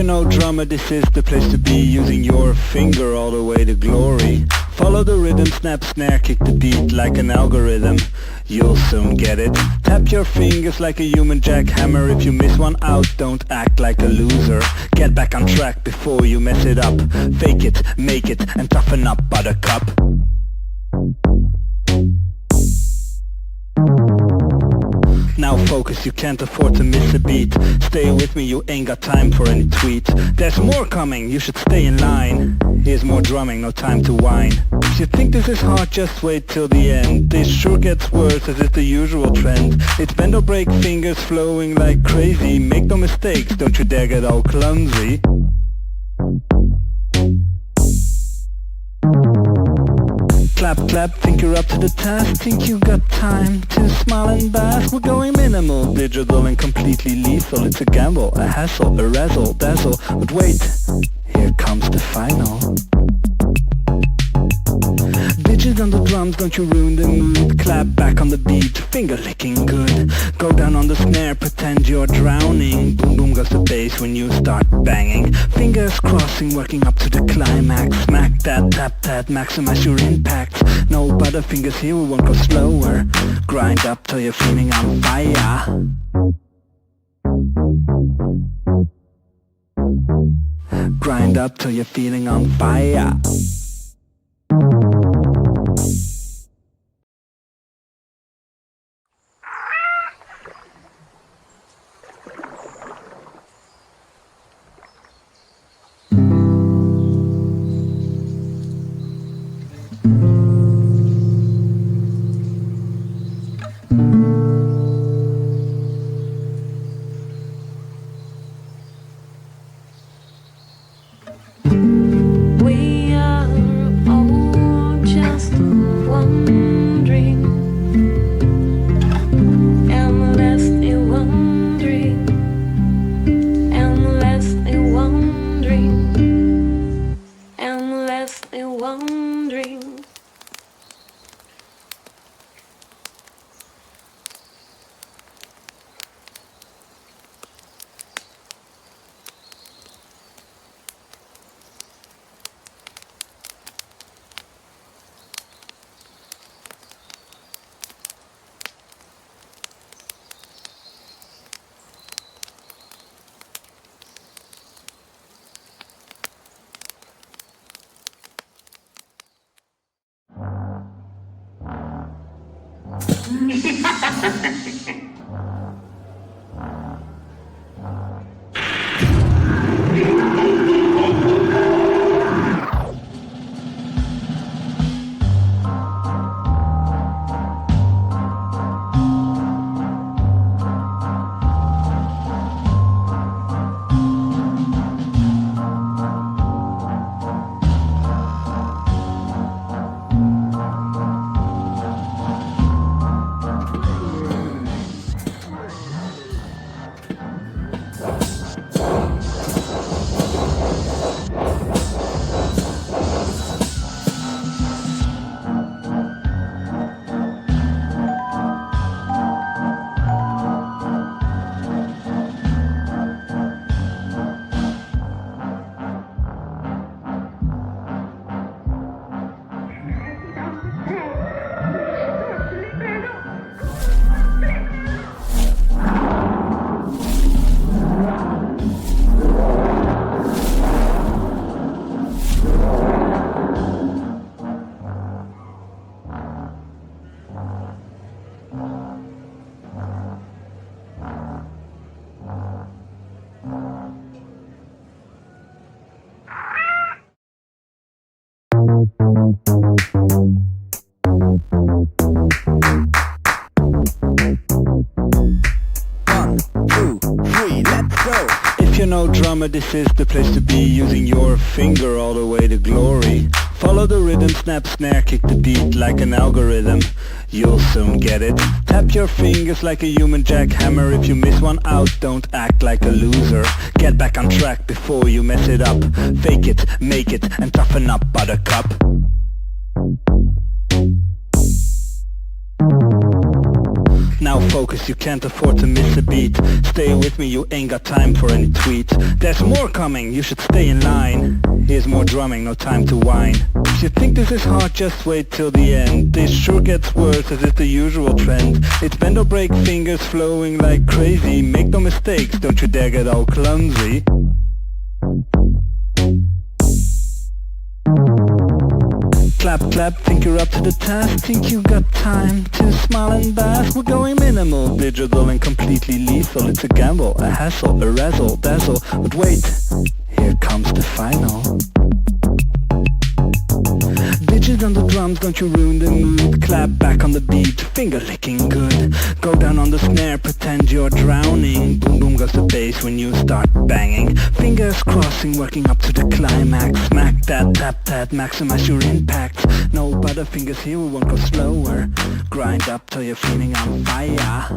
you're no drummer, this is the place to be, using your finger all the way to glory. Follow the rhythm, snap, snare, kick the beat like an algorithm. You'll soon get it. Tap your fingers like a human jackhammer. If you miss one out, don't act like a loser. Get back on track before you mess it up. Fake it, make it, and toughen up, buttercup. Now focus, you can't afford to miss a beat. Stay with me, you ain't got time for any tweet. There's more coming, you should stay in line. Here's more drumming, no time to whine. If you think this is hard, just wait till the end. This sure gets worse as is the usual trend. It's bend or break, fingers flowing like crazy. Make no mistakes, don't you dare get all clumsy. Clap, clap, think you're up to the task. Think you got time to smile and bask. We're going minimal, digital and completely lethal. It's a gamble, a hassle, a razzle, dazzle. But wait, here comes the final. Digits on the drums, don't you ruin the mood. Clap back on the beat, finger licking good. Go down on the snare, pretend you're drowning. Boom boom goes the bass when you start banging. Fingers crossing, working up to the climax. Smack that, tap that, maximize your impact. No butterfingers here, we won't go slower. Grind up till you're feeling on fire. Grind up till you're feeling on fire. No drummer, this is the place to be, using your finger all the way to glory. Follow the rhythm, snap, snare, kick the beat like an algorithm. You'll soon get it. Tap your fingers like a human jackhammer. If you miss one out, don't act like a loser. Get back on track before you mess it up. Fake it, make it, and toughen up, buttercup. Now Now focus, you can't afford to miss a beat. Stay with me, you ain't got time for any tweet. There's more coming, you should stay in line. Here's more drumming, no time to whine. If you think this is hard, just wait till the end. This sure gets worse as is the usual trend. It's bend or break, fingers flowing like crazy. Make no mistakes, don't you dare get all clumsy. Clap, clap, think you're up to the task. Think you got time to smile and bask. We're going minimal, digital and completely lethal. It's a gamble, a hassle, a razzle, dazzle. But wait, here comes the final. Digits on the drums, don't you ruin the mood. Clap back on the beat, finger licking good. Go down on the snare, pretend you're drowning. Boom boom goes the bass when you start banging. Fingers crossing, working up to the climax. Smack that, tap that, maximize your impact. No butterfingers here, we won't go slower. Grind up till you're feeling on fire.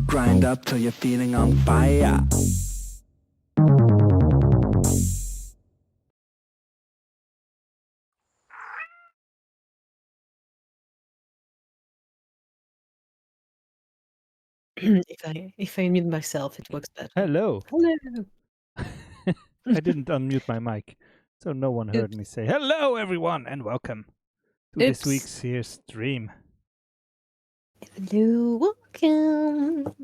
Grind up till you're feeling on fire. If I mute myself, it works better. Hello. Hello. I didn't unmute my mic, so no one heard me say hello, everyone, and welcome to this week's here stream. Hello, welcome.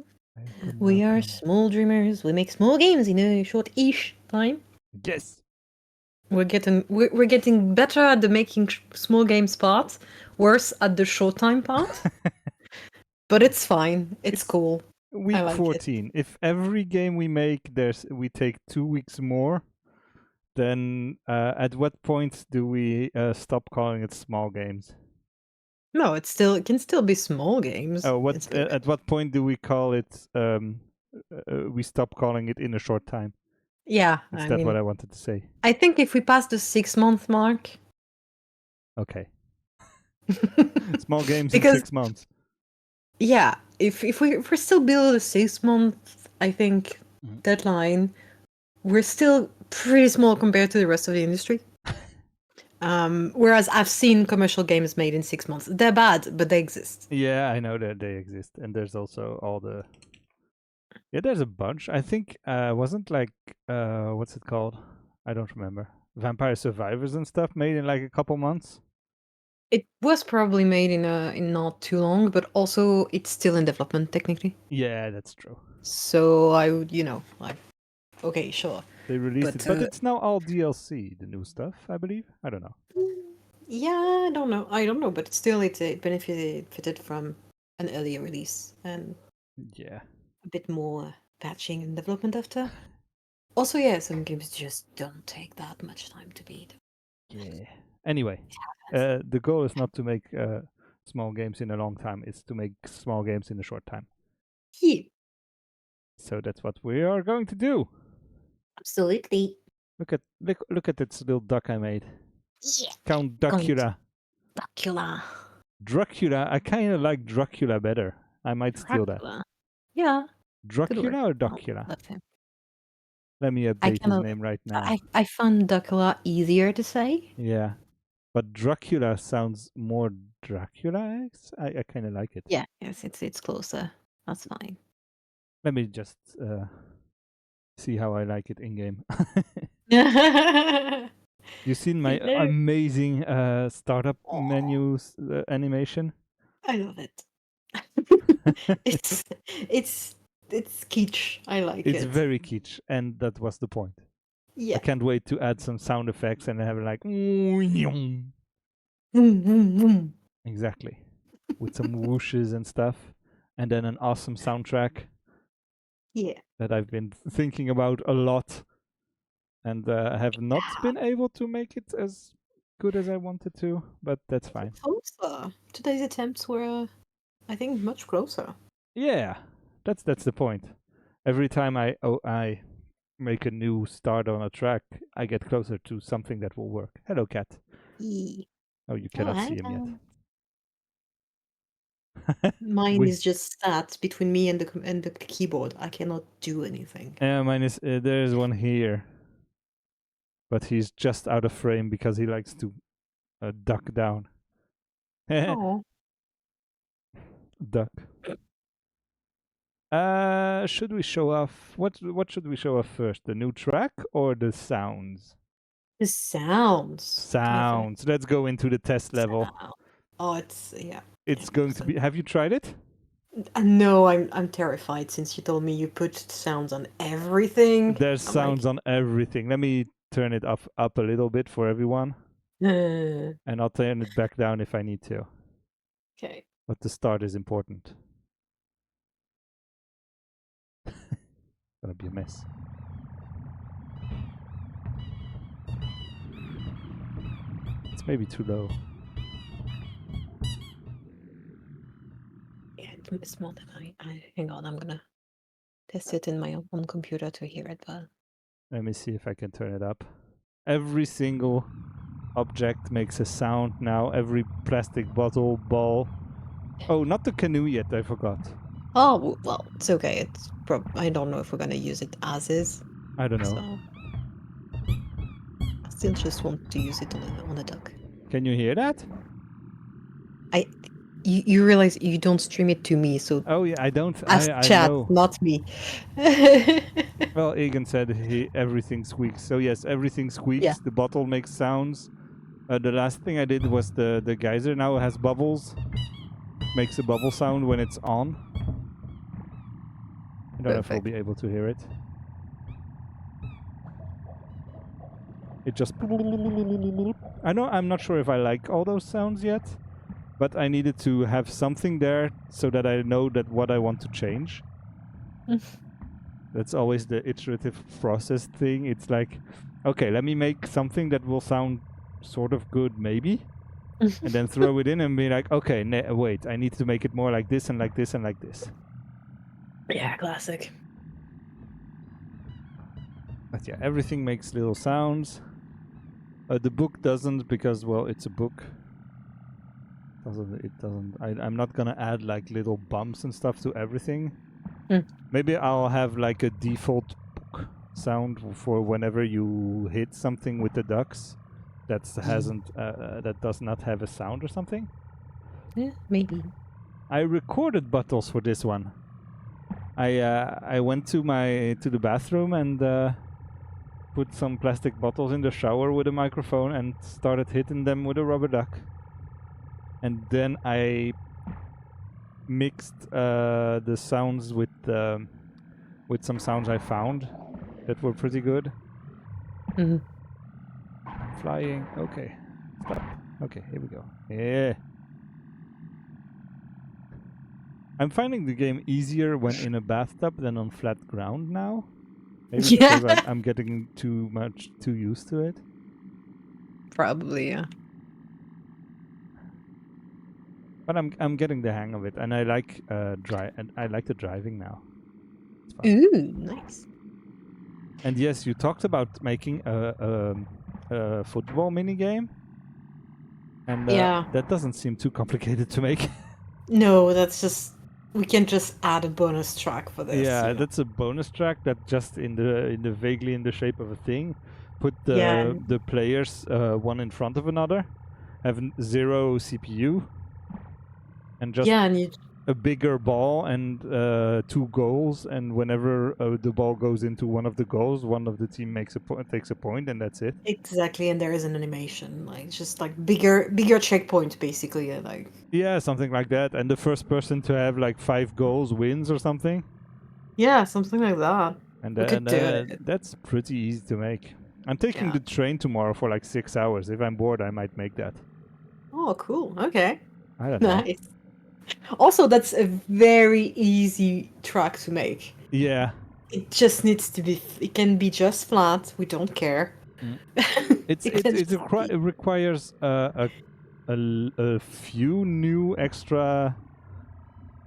We are small dreamers. We make small games in a short-ish time. Yes. We're getting better at the making small games part, worse at the short time part. But it's fine. It's cool. Week like 14. If every game we make, we take 2 weeks more, then at what point do we stop calling it small games? No, it can still be small games. Oh, at what point do we call it? We stop calling it in a short time. Yeah, Is that what I wanted to say? I think if we pass the 6-month mark. Okay. Small games in 6 months. Yeah, if we're still below the 6-month, I think, deadline, we're still pretty small compared to the rest of the industry. Whereas I've seen commercial games made in 6 months. They're bad, but they exist. Yeah, I know that they exist, and there's also all the. Yeah, there's a bunch. I think wasn't like what's it called? I don't remember. Vampire Survivors and stuff made in like a couple months. It was probably made in not too long, but also it's still in development technically. Yeah, that's true. So I would, like, okay, sure. They released it, but it's now all DLC, the new stuff, I believe. I don't know. Yeah, I don't know, but still it benefited from an earlier release and yeah, a bit more patching and development after. Also, yeah, some games just don't take that much time to beat. Yeah. Anyway, the goal is not to make small games in a long time. It's to make small games in a short time. Yeah. So that's what we are going to do. Absolutely. Look at this little duck I made. Yeah. Count Dracula. Dracula. I kind of like Dracula better. I might steal that. Yeah. Dracula or Dracula? Let me update his name right now. I found Dracula easier to say. Yeah. But Dracula sounds more Dracula. I kind of like it. Yeah, yes, it's closer. That's fine. Let me just see how I like it in game. You seen my amazing startup menus animation? I love it. it's kitsch. I like it. It's very kitsch, and that was the point. Yeah. I can't wait to add some sound effects and have like exactly, with some whooshes and stuff, and then an awesome soundtrack. Yeah. That I've been thinking about a lot, and have not been able to make it as good as I wanted to, but that's fine. Closer. Today's attempts were, I think, much closer. Yeah, that's the point. Every time I make a new start on a track, I get closer to something that will work. Hello, cat. Oh, you cannot see him yet. Mine is just sat between me and the keyboard. I cannot do anything. Yeah, mine is. There's one here, but he's just out of frame because he likes to duck down. Oh. Duck. Should we show off what should we show off first? The new track or the sounds? The sounds. I think. Sounds. Let's go into the test level. Sound. Oh, it's yeah. It's going to be. Have you tried it? No, I'm terrified since you told me you put sounds on everything. There's I'm sounds on everything. Let me turn it up a little bit for everyone, like, and I'll turn it back down if I need to. okay. But the start is important. Gonna be a mess. It's maybe too low. Yeah, it's more than I. Hang on, I'm gonna test it in my own computer to hear it well. Let me see if I can turn it up. Every single object makes a sound now. Every plastic bottle, ball. Oh, not the canoe yet. I forgot. Oh well, it's okay. It's I don't know if we're gonna use it as is. I don't know. So I still just want to use it on a duck. Can you hear that? You realize you don't stream it to me, so Oh yeah, I don't. ask I chat, know. not me. Well, Egan said everything squeaks. So yes, everything squeaks. Yeah. The bottle makes sounds. The last thing I did was the geyser now has bubbles. Makes a bubble sound when it's on. I don't know if I'll Perfect. be able to hear it. It just. I'm not sure if I like all those sounds yet, but I needed to have something there so that I know that what I want to change. That's always the iterative process thing. It's like, okay, let me make something that will sound sort of good, maybe, and then throw it in and be like, okay, wait, I need to make it more like this and like this and like this. Yeah, classic. But yeah, everything makes little sounds. The book doesn't because, well, it's a book. It doesn't. I'm not gonna add like little bumps and stuff to everything. Maybe I'll have like a default book sound for whenever you hit something with the ducks that hasn't that does not have a sound or something. Yeah, maybe. I recorded bottles for this one. I went to the bathroom and put some plastic bottles in the shower with a microphone and started hitting them with a rubber duck. And then I mixed the sounds with some sounds I found that were pretty good. Flying. Okay. Stop. Okay, here we go. Yeah. I'm finding the game easier when in a bathtub than on flat ground now. Maybe because I'm getting too used to it. Probably, yeah. But I'm getting the hang of it, and I like I like the driving now. It's fun. Ooh, nice. And yes, you talked about making a football mini game, and that doesn't seem too complicated to make. No, that's just we can just add a bonus track for this. Yeah, you know? that's a bonus track that just in the vaguely in the shape of a thing. Put Yeah. the players one in front of another, have 0 CPU, and just and you a bigger ball and 2 goals. And whenever the ball goes into one of the goals, one of the team takes a point, and that's it. exactly, and there is an animation, like just like bigger checkpoint, basically, like. Yeah, something like that. And the first person to have like 5 goals wins or something. Yeah, something like that. And We could do it. that's pretty easy to make. I'm taking the train tomorrow for like 6 hours. If I'm bored, I might make that. Oh, cool. Okay. I don't know. Nice. Also, that's a very easy track to make. Yeah. It just needs to be. It can be just flat. We don't care. It requires a few new extra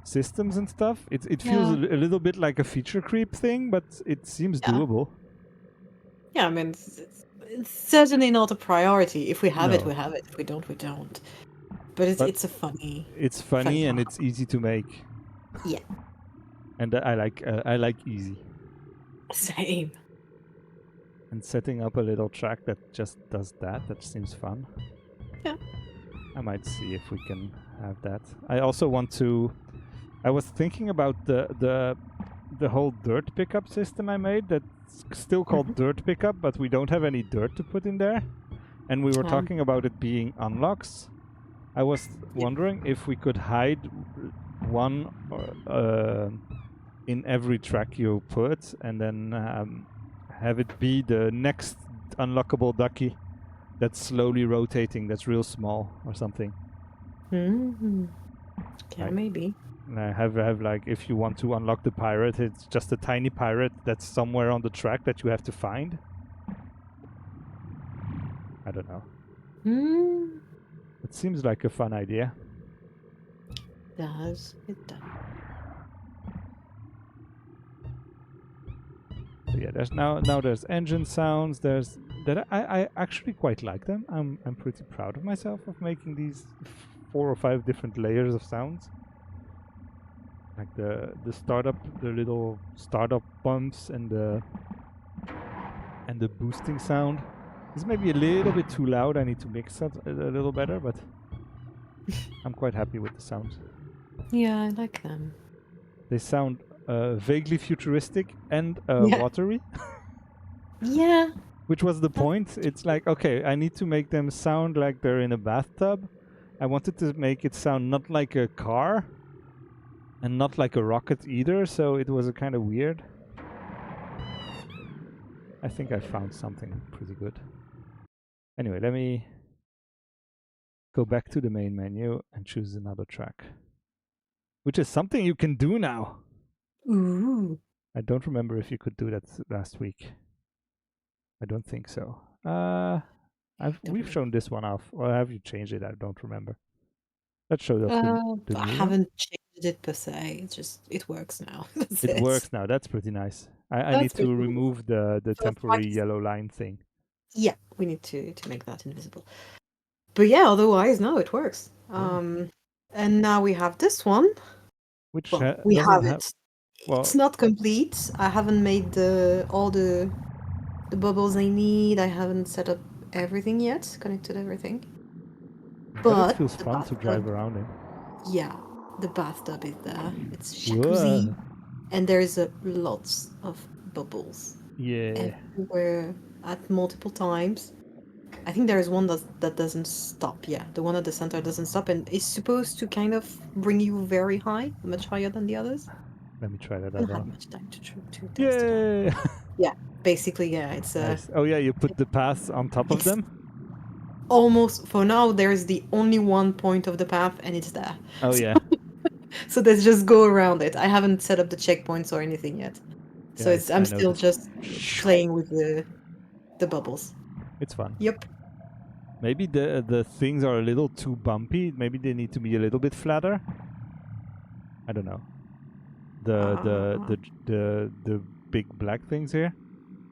systems and stuff. It feels a little bit like a feature creep thing, but it seems doable. Yeah, I mean, it's certainly not a priority. If we have it, we have it. If we don't, we don't. But it's a funny. It's funny and it's easy to make. Yeah. And I like easy. Same. And setting up a little track that just does that seems fun. Yeah. I might see if we can have that. I also want to. I was thinking about the whole dirt pickup system I made. That's still called dirt pickup, but we don't have any dirt to put in there. And we were talking about it being unlocks. I was wondering if we could hide one in every track you put, and then have it be the next unlockable ducky that's slowly rotating, that's real small or something. Yeah, Right. maybe. And I have like, if you want to unlock the pirate, it's just a tiny pirate that's somewhere on the track that you have to find. I don't know. It seems like a fun idea. It does. So yeah, there's now there's engine sounds. There's that I actually quite like them. I'm pretty proud of myself of making these 4 or 5 different layers of sounds. Like the little startup bumps and the boosting sound. This may be a little bit too loud. I need to mix it a little better, but I'm quite happy with the sounds. Yeah, I like them. They sound vaguely futuristic and Yeah. watery. Yeah. Which was the point. It's like, okay, I need to make them sound like they're in a bathtub. I wanted to make it sound not like a car and not like a rocket either, so it was a kind of weird. I think I found something pretty good. Anyway, let me go back to the main menu and choose another track. Which is something you can do now. Ooh. I don't remember if you could do that last week. I don't think so. We've shown this one off, or have you changed it? I don't remember. That showed off the I new one. haven't changed it per se. It's just it works now. That's It works now. That's pretty nice. I need That's pretty to cool. remove the So temporary practice- yellow line thing. Yeah, we need to make that invisible. But yeah, otherwise, no, it works. And now we have this one. Which Well, we doesn't have have. it. Well, It's not complete. I haven't made all the bubbles I need. I haven't set up everything yet, connected everything. but it feels the fun to drive bathtub- around in. Yeah, the bathtub is there. It's jacuzzi, and there's lots of bubbles Yeah. everywhere at multiple times. I think there is one that doesn't stop. Yeah, the one at the center doesn't stop, and is supposed to kind of bring you very high, much higher than the others. Let me try that I don't out. have much time to test it out. Yay! Yeah, basically, yeah, it's Nice. Oh yeah, you put the paths on top of it's- them? almost for now. There is the only one point of the path, and it's there. Oh yeah. So let's just go around it. I haven't set up the checkpoints or anything yet, so Yeah, I'm I still noticed. just playing with the bubbles. It's fun. Yep. Maybe the things are a little too bumpy. Maybe they need to be a little bit flatter. I don't know. The big black things here.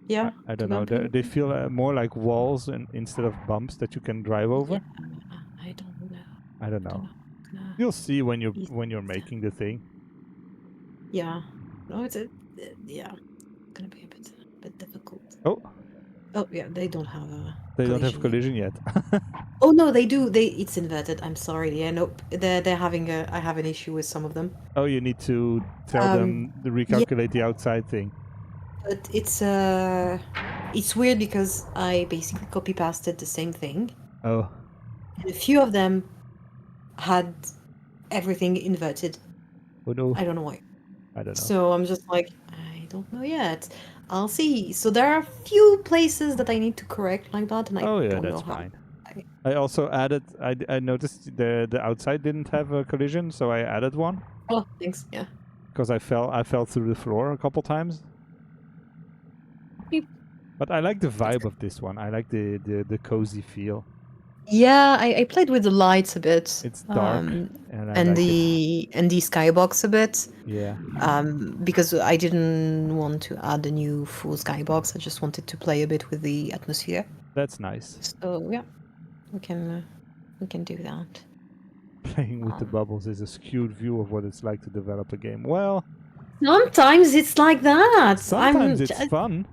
Yeah. I don't too know. bumpy? They feel more like walls instead of bumps that you can drive over. Yeah, I don't know. I don't know. Gonna- You'll see when you're Yeah. making the thing. Yeah. No, it's yeah. It's gonna be a bit difficult. Oh, Oh yeah, they don't have a. they don't have collision yet. collision yet. Oh no, they do. It's inverted. I'm sorry. Yeah, nope. They're having I have an issue with some of them. Oh, you need to tell them to recalculate the outside thing. But it's weird because I basically copy pasted the same thing. Oh, And a few of them had everything inverted. oh no. I don't know why. I don't know. So I'm just like, I don't know yet. I'll see. So there are a few places that I need to correct like that, and I Oh yeah, don't that's know how. fine. I also added. I noticed the outside didn't have a collision, so I added one Oh, thanks. Yeah. because I fell through the floor a couple times. Beep. But I like the vibe of this one. I like the cozy feel. Yeah, I played with the lights a bit. It's dark, and I and like it. the skybox a bit. Yeah. Because I didn't want to add a new full skybox. I just wanted to play a bit with the atmosphere. That's nice. So yeah, we can do that. Playing with the bubbles is a skewed view of what it's like to develop a game. Well, Sometimes it's like that. sometimes it's fun.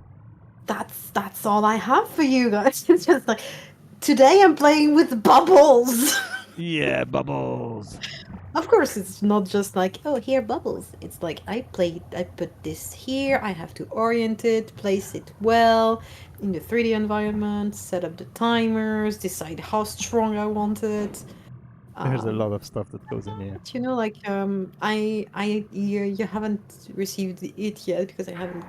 That's all I have for you guys. It's just like today I'm playing with bubbles. Yeah, bubbles. Of course, it's not just like, oh, here bubbles. It's like I put this here. I have to orient it, place it well in the 3D environment, set up the timers, decide how strong I want it. There's a Um, lot of stuff that goes in here. but, like you haven't received it yet because I haven't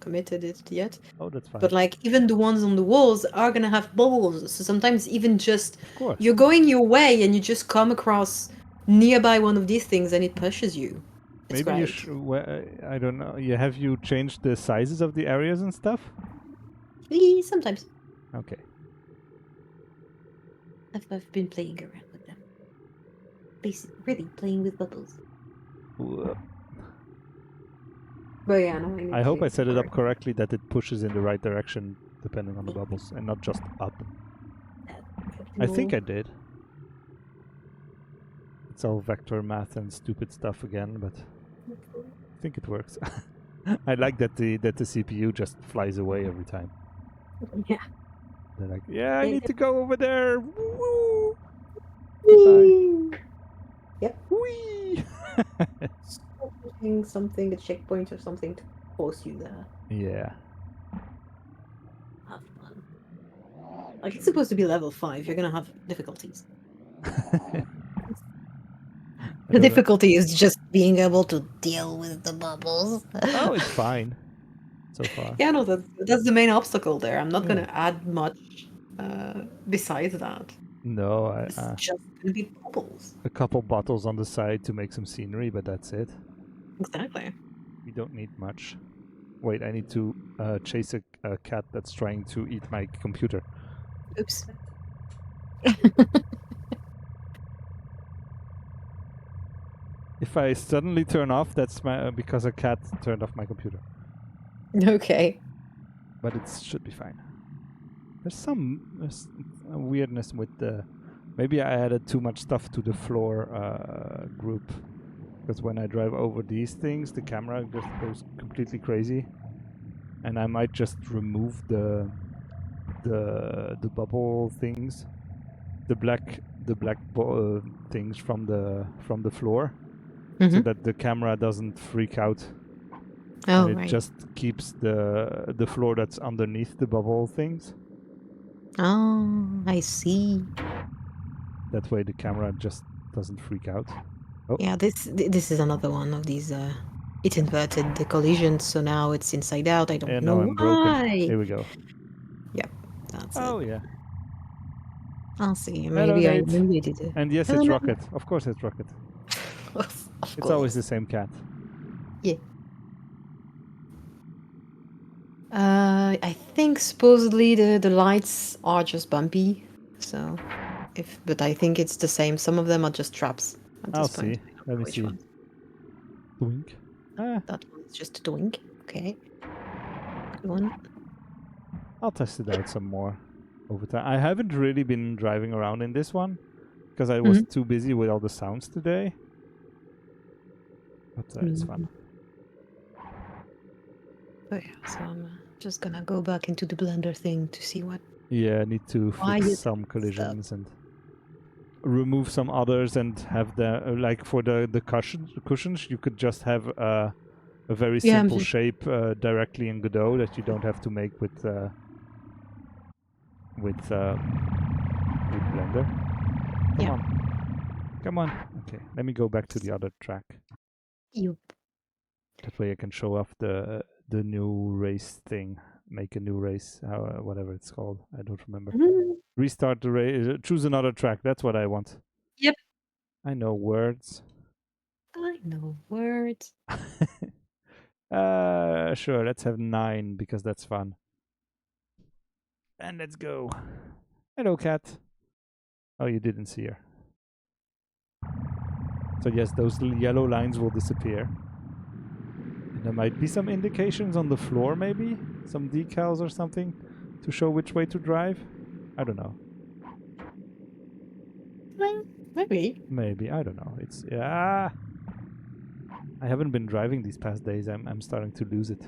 committed it yet. Oh, that's fine. But like even the ones on the walls are gonna have bubbles. So sometimes even just Of course. you're going your way and you just come across nearby one of these things and it pushes you. It's Maybe you great. I don't know. Have you changed the sizes of the areas and stuff? Sometimes Okay. I've been playing around with them. Basically, really playing with bubbles. Whoa. But yeah, no, I hope I set it up correctly that it pushes in the right direction depending on the bubbles and not just up. I think I did. It's all vector math and stupid stuff again, but I think it works. I like that the CPU just flies away every time. Yeah. They're like, yeah, I need to go over there. Woo! Whee! Yep. Whee! Something, a checkpoint or something to force you there. Yeah. Have fun. Like it's supposed to be level 5. You're gonna have difficulties. The difficulty is just being able to deal with the bubbles. Oh, it's fine so far. Yeah, no, that's the main obstacle there. I'm not Yeah. gonna add much besides that. No, It's just gonna be bubbles. a couple bottles on the side to make some scenery, but that's it. Exactly. We don't need much. Wait, I need to chase a cat that's trying to eat my computer. Oops. If I suddenly turn off, that's because a cat turned off my computer. Okay. But it should be fine. There's some weirdness with the... Maybe I added too much stuff to the floor group. Because when I drive over these things, the camera just goes completely crazy. And I might just remove the bubble things, the black things from the floor, so that the camera doesn't freak out. Oh, and it right. just keeps the floor that's underneath the bubble things. Oh, I see. That way the camera just doesn't freak out. Oh. Yeah, this is another one of these. It inverted the collision, so now it's inside out. I don't know I'm why. broken. Here we go. Yep, that's Oh it. yeah. I'll see. Hello, Maybe I Nate. did it. And yes, Hello, it's Nate. Rocket. Of course, it's Rocket. Of It's always course. the same cat. Yeah. I think supposedly the lights are just bumpy, so but I think it's the same. Some of them are just traps at I'll this point. see. Let me Which see. one? Blink. Ah, That one's just a doink. Okay. Good one. I'll test it out some more over time. I haven't really been driving around in this one because I was too busy with all the sounds today. But it's fun. Oh yeah, so I'm just gonna go back into the blender thing to see what. Yeah, I need to fix some collisions and remove some others and have the like for the cushions you could just have a very simple shape directly in Godot that you don't have to make with Blender. Come on. Okay, let me go back to the other track. Yep. That way I can show off the new race thing. Make a new race, whatever it's called. I don't remember. Restart the race. Choose another track. That's what I want. Yep. I know words. I know words. Sure. Let's have 9 because that's fun. And let's go. Hello, cat. Oh, you didn't see her. So yes, those yellow lines will disappear. And there might be some indications on the floor, maybe? Some decals or something to show which way to drive? I don't know. Well, maybe. Maybe, I don't know. It's... yeah. I haven't been driving these past days. I'm starting to lose it.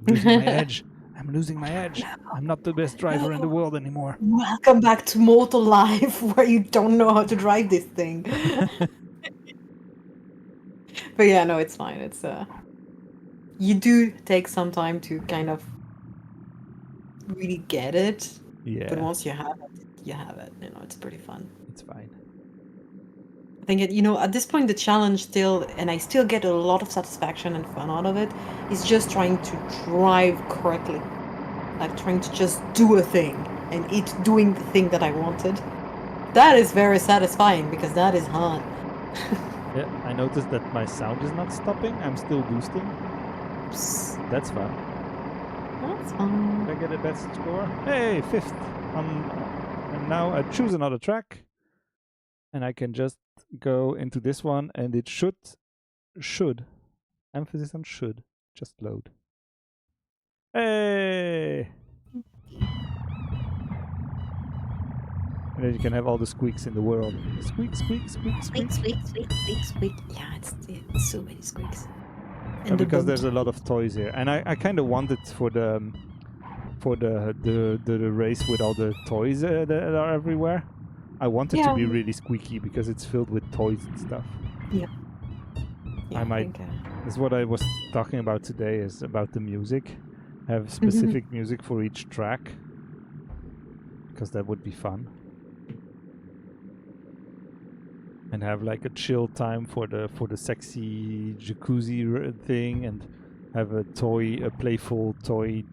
Losing my edge. I'm losing my edge. I'm not the best driver in the world anymore. Welcome back to mortal life, where you don't know how to drive this thing. But yeah, no, it's fine. It's you do take some time to kind of really get it. Yeah. But once you have it, you have it. You know, it's pretty fun. It's fine. I think it, you know, at this point, the challenge still, and I still get a lot of satisfaction and fun out of it, is just trying to drive correctly. Like trying to just do a thing and it doing the thing that I wanted. That is very satisfying because that is hard. Yeah, I noticed that my sound is not stopping. I'm still boosting. Psst, That's fun. that's fun. Did I get a best score? Hey, 5th. And now I choose another track. And I can just go into this one and it should, emphasis on should, just load. Hey! And then you can have all the squeaks in the world. Squeak, squeak, squeak, squeak. Squeak, squeak, squeak, squeak, squeak. Yeah, it's so many squeaks. And because there's a lot of toys here, and I kind of want it for the race with all the toys that are everywhere. I want it to be really squeaky because it's filled with toys and stuff. Yeah. I might. That's what I was talking about today. Is about the music. Have specific music for each track, because that would be fun. And have like a chill time for the sexy jacuzzi thing, and have a playful toy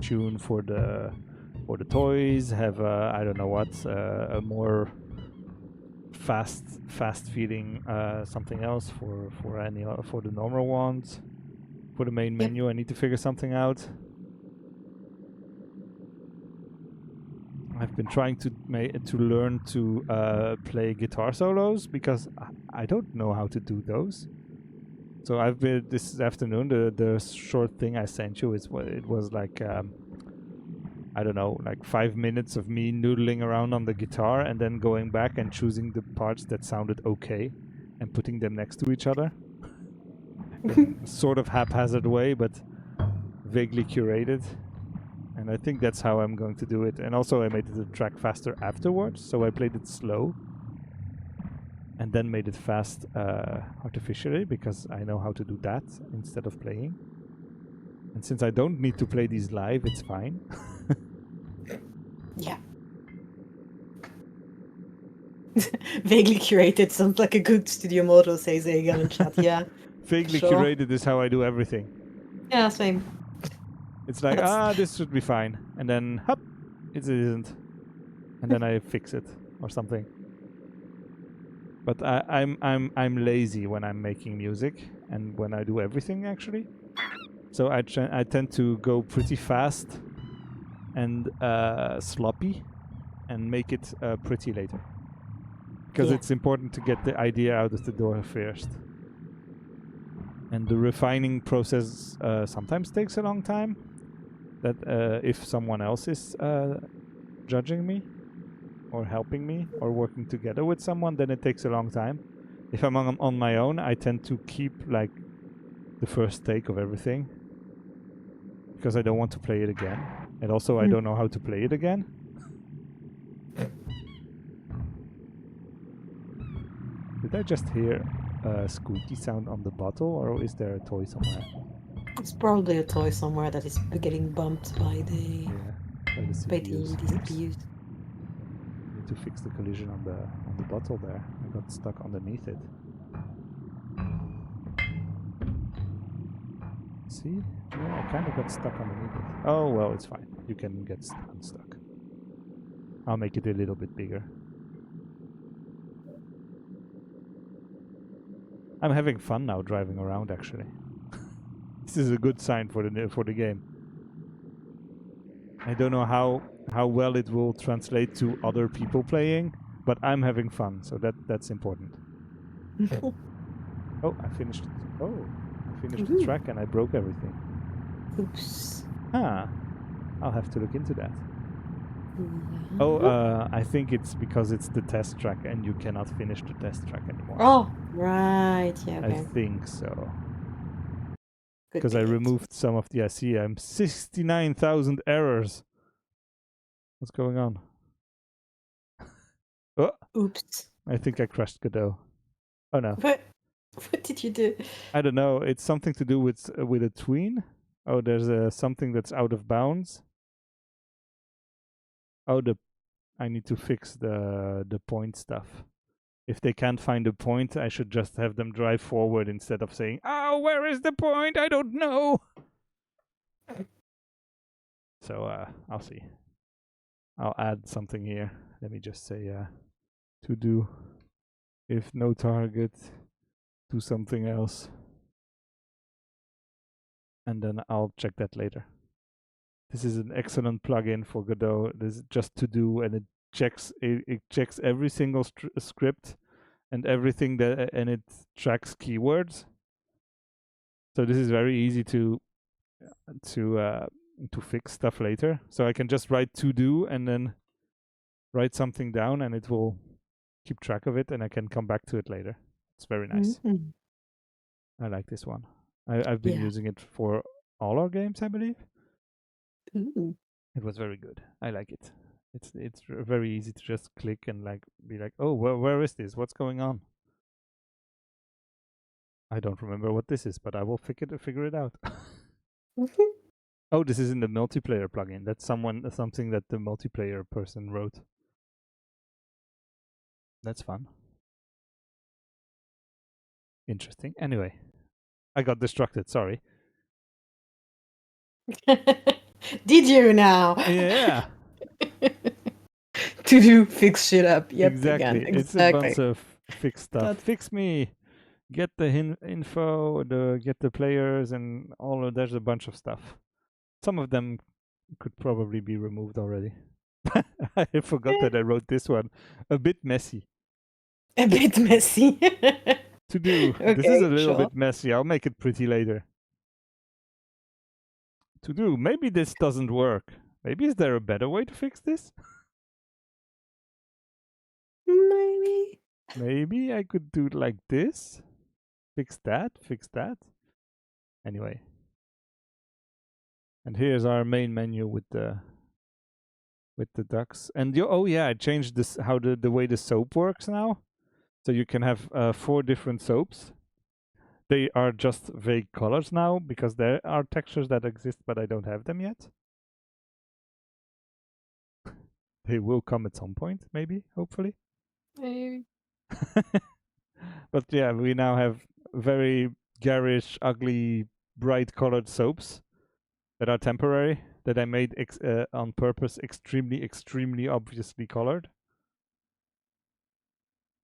tune for the toys. Have I don't know what, a more fast feeling something else for the normal ones. For the main menu, I need to figure something out. I've been trying to learn to play guitar solos because I don't know how to do those. So I've been this afternoon. The short thing I sent you it was like I don't know, like 5 minutes of me noodling around on the guitar and then going back and choosing the parts that sounded okay and putting them next to each other. Sort of haphazard way, but vaguely curated. And I think that's how I'm going to do it. And also I made the track faster afterwards, so I played it slow and then made it fast artificially, because I know how to do that instead of playing. And since I don't need to play these live, it's fine. Yeah. Vaguely curated sounds like a good studio model, says Egan in chat. Yeah. Vaguely Sure. curated is how I do everything. Yeah, same. It's like, That's- this should be fine. And then, hop, it isn't. And then I fix it or something. But I'm lazy when I'm making music and when I do everything, actually. So I tend to go pretty fast and sloppy and make it pretty later. Because it's important to get the idea out of the door first. And the refining process sometimes takes a long time. That if someone else is judging me or helping me or working together with someone, then it takes a long time. If I'm on my own, I tend to keep like the first take of everything, because I don't want to play it again. And also I don't know how to play it again. Did I just hear a squeaky sound on the bottle, or is there a toy somewhere? It's probably a toy somewhere that is getting bumped by the By the by the CPUs. CPUs. Need to fix the collision on the bottle there. I got stuck underneath it. See? Yeah, I kind of got stuck underneath it. Oh well, it's fine. You can get unstuck. I'll make it a little bit bigger. I'm having fun now driving around, actually. This is a good sign for the game. I don't know how well it will translate to other people playing, but I'm having fun, so that's important. Oh, I finished. Oh, I finished the track and I broke everything. Oops. I'll have to look into that. Yeah. Oh, I think it's because it's the test track and you cannot finish the test track anymore. Oh, right. Yeah, I okay. think so. Could because be I it. removed some of the. I see I'm 69,000 errors. What's going on? Oh, Oops. I think I crashed Godot. Oh no, What did you do? I don't know. It's something to do with a tween. Oh, there's something that's out of bounds. Oh, I need to fix the point stuff. If they can't find a point, I should just have them drive forward instead of saying, "Oh, where is the point? I don't know." So I'll see. I'll add something here. Let me just say to do. If no target, do something else. And then I'll check that later. This is an excellent plugin for Godot. This is just to do, and it checks every single script and everything and it tracks keywords. So this is very easy to fix stuff later. So I can just write to do and then write something down, and it will keep track of it, and I can come back to it later. It's very nice. Mhm. I like this one. I've been Yeah. using it for all our games, I believe. Ooh. It was very good. I like it. It's very easy to just click and like be like, oh, where is this? What's going on? I don't remember what this is, but I will figure it out. Oh, this is in the multiplayer plugin. That's something that the multiplayer person wrote. That's fun. Interesting. Anyway, I got distracted. Sorry. Did you now? Yeah. To do fix shit up. Yep. Exactly. Again. It's a bunch Exactly. of fix stuff. That's- Fix me. Get the info. Get the players and all. There's a bunch of stuff. Some of them could probably be removed already. I forgot that I wrote this one. A bit messy A bit messy. to do. This is Okay, a little sure. bit messy. I'll make it pretty later. To do. Maybe this doesn't work. Maybe is there a better way to fix this? Maybe. Maybe I could do it like this. Fix that. Fix that. Anyway. And here's our main menu with the ducks. And oh yeah, I changed this how the way the soap works now. So you can have 4 different soaps. They are just vague colors now because there are textures that exist, but I don't have them yet. They will come at some point, maybe, hopefully. Maybe. But yeah, we now have very garish, ugly, bright colored soaps that are temporary, that I made on purpose extremely obviously colored.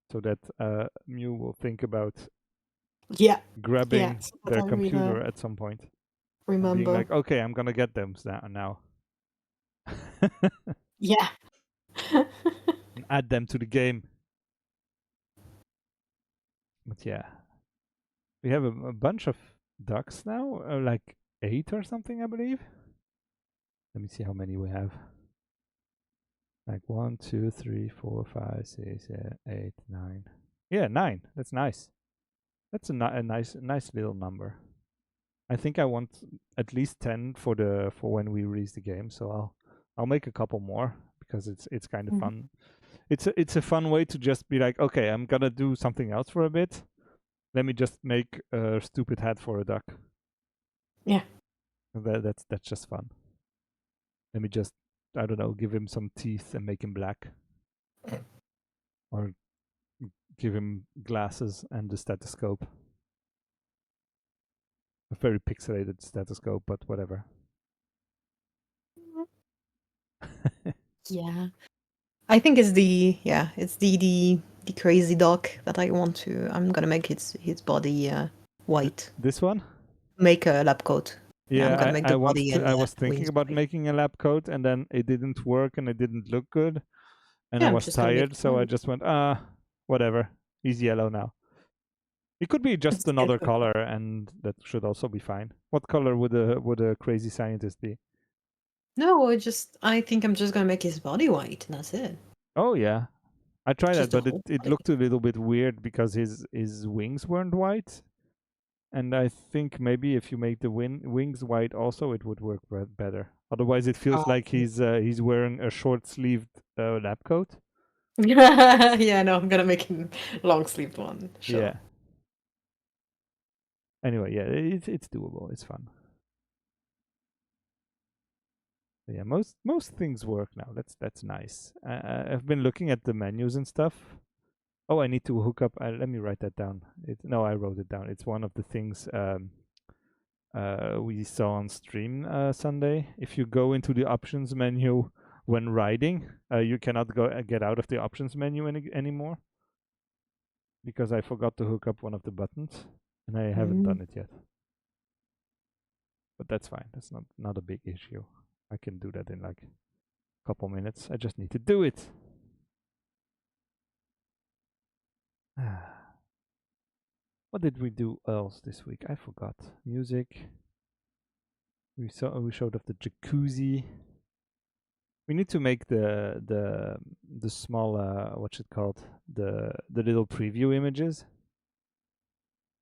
So that Mew will think about Yeah. grabbing Yeah. their computer at some point. And being Remember. like, okay, I'm gonna get them now. Yeah. And add them to the game. But yeah. We have a bunch of ducks now, like 8 or something, I believe. Let me see how many we have. Like 1, 2, 3, 4, 5, 6, 7, 8, 9. Yeah, 9. That's nice. That's a nice little number. I think I want at least 10 for when we release the game. So I'll make a couple more because it's kind of fun. It's a fun way to just be like, okay, I'm gonna do something else for a bit. Let me just make a stupid hat for a duck. Yeah. That's just fun. Let me just, I don't know, give him some teeth and make him black. Or give him glasses and the stethoscope. A very pixelated stethoscope, but whatever. Yeah. I think it's the crazy dog that I want to. I'm gonna make his body white. This one? Make a lab coat. Yeah, I'm Yeah, gonna make the body and I was thinking wings about white. making a lab coat, and then it didn't work and it didn't look good. And Yeah, I I'm was just gonna make tired, it so I white. just went, whatever. He's yellow now. It could be just It's another good. color, and that should also be fine. What color would a crazy scientist be? No, I think I'm just gonna make his body white, and that's it. Oh yeah, I tried that, Just the but whole it body. looked a little bit weird because his wings weren't white. And I think maybe if you make the wings white also, it would work better. Otherwise, it feels like he's wearing a short-sleeved lab coat. Yeah, no, I'm gonna make him long-sleeved one. Sure. Yeah. Anyway, yeah, it's doable. It's fun. But yeah, most things work now. That's nice. I've been looking at the menus and stuff. Oh, I need to hook up. Let me write that down. No, I wrote it down. It's one of the things we saw on stream Sunday. If you go into the options menu when riding, you cannot get out of the options menu anymore because I forgot to hook up one of the buttons and I haven't done it yet. But that's fine. That's not a big issue. I can do that in like a couple minutes. I just need to do it. What did we do else this week? I forgot. Music. We showed off the jacuzzi. We need to make the small what's it called, the little preview images,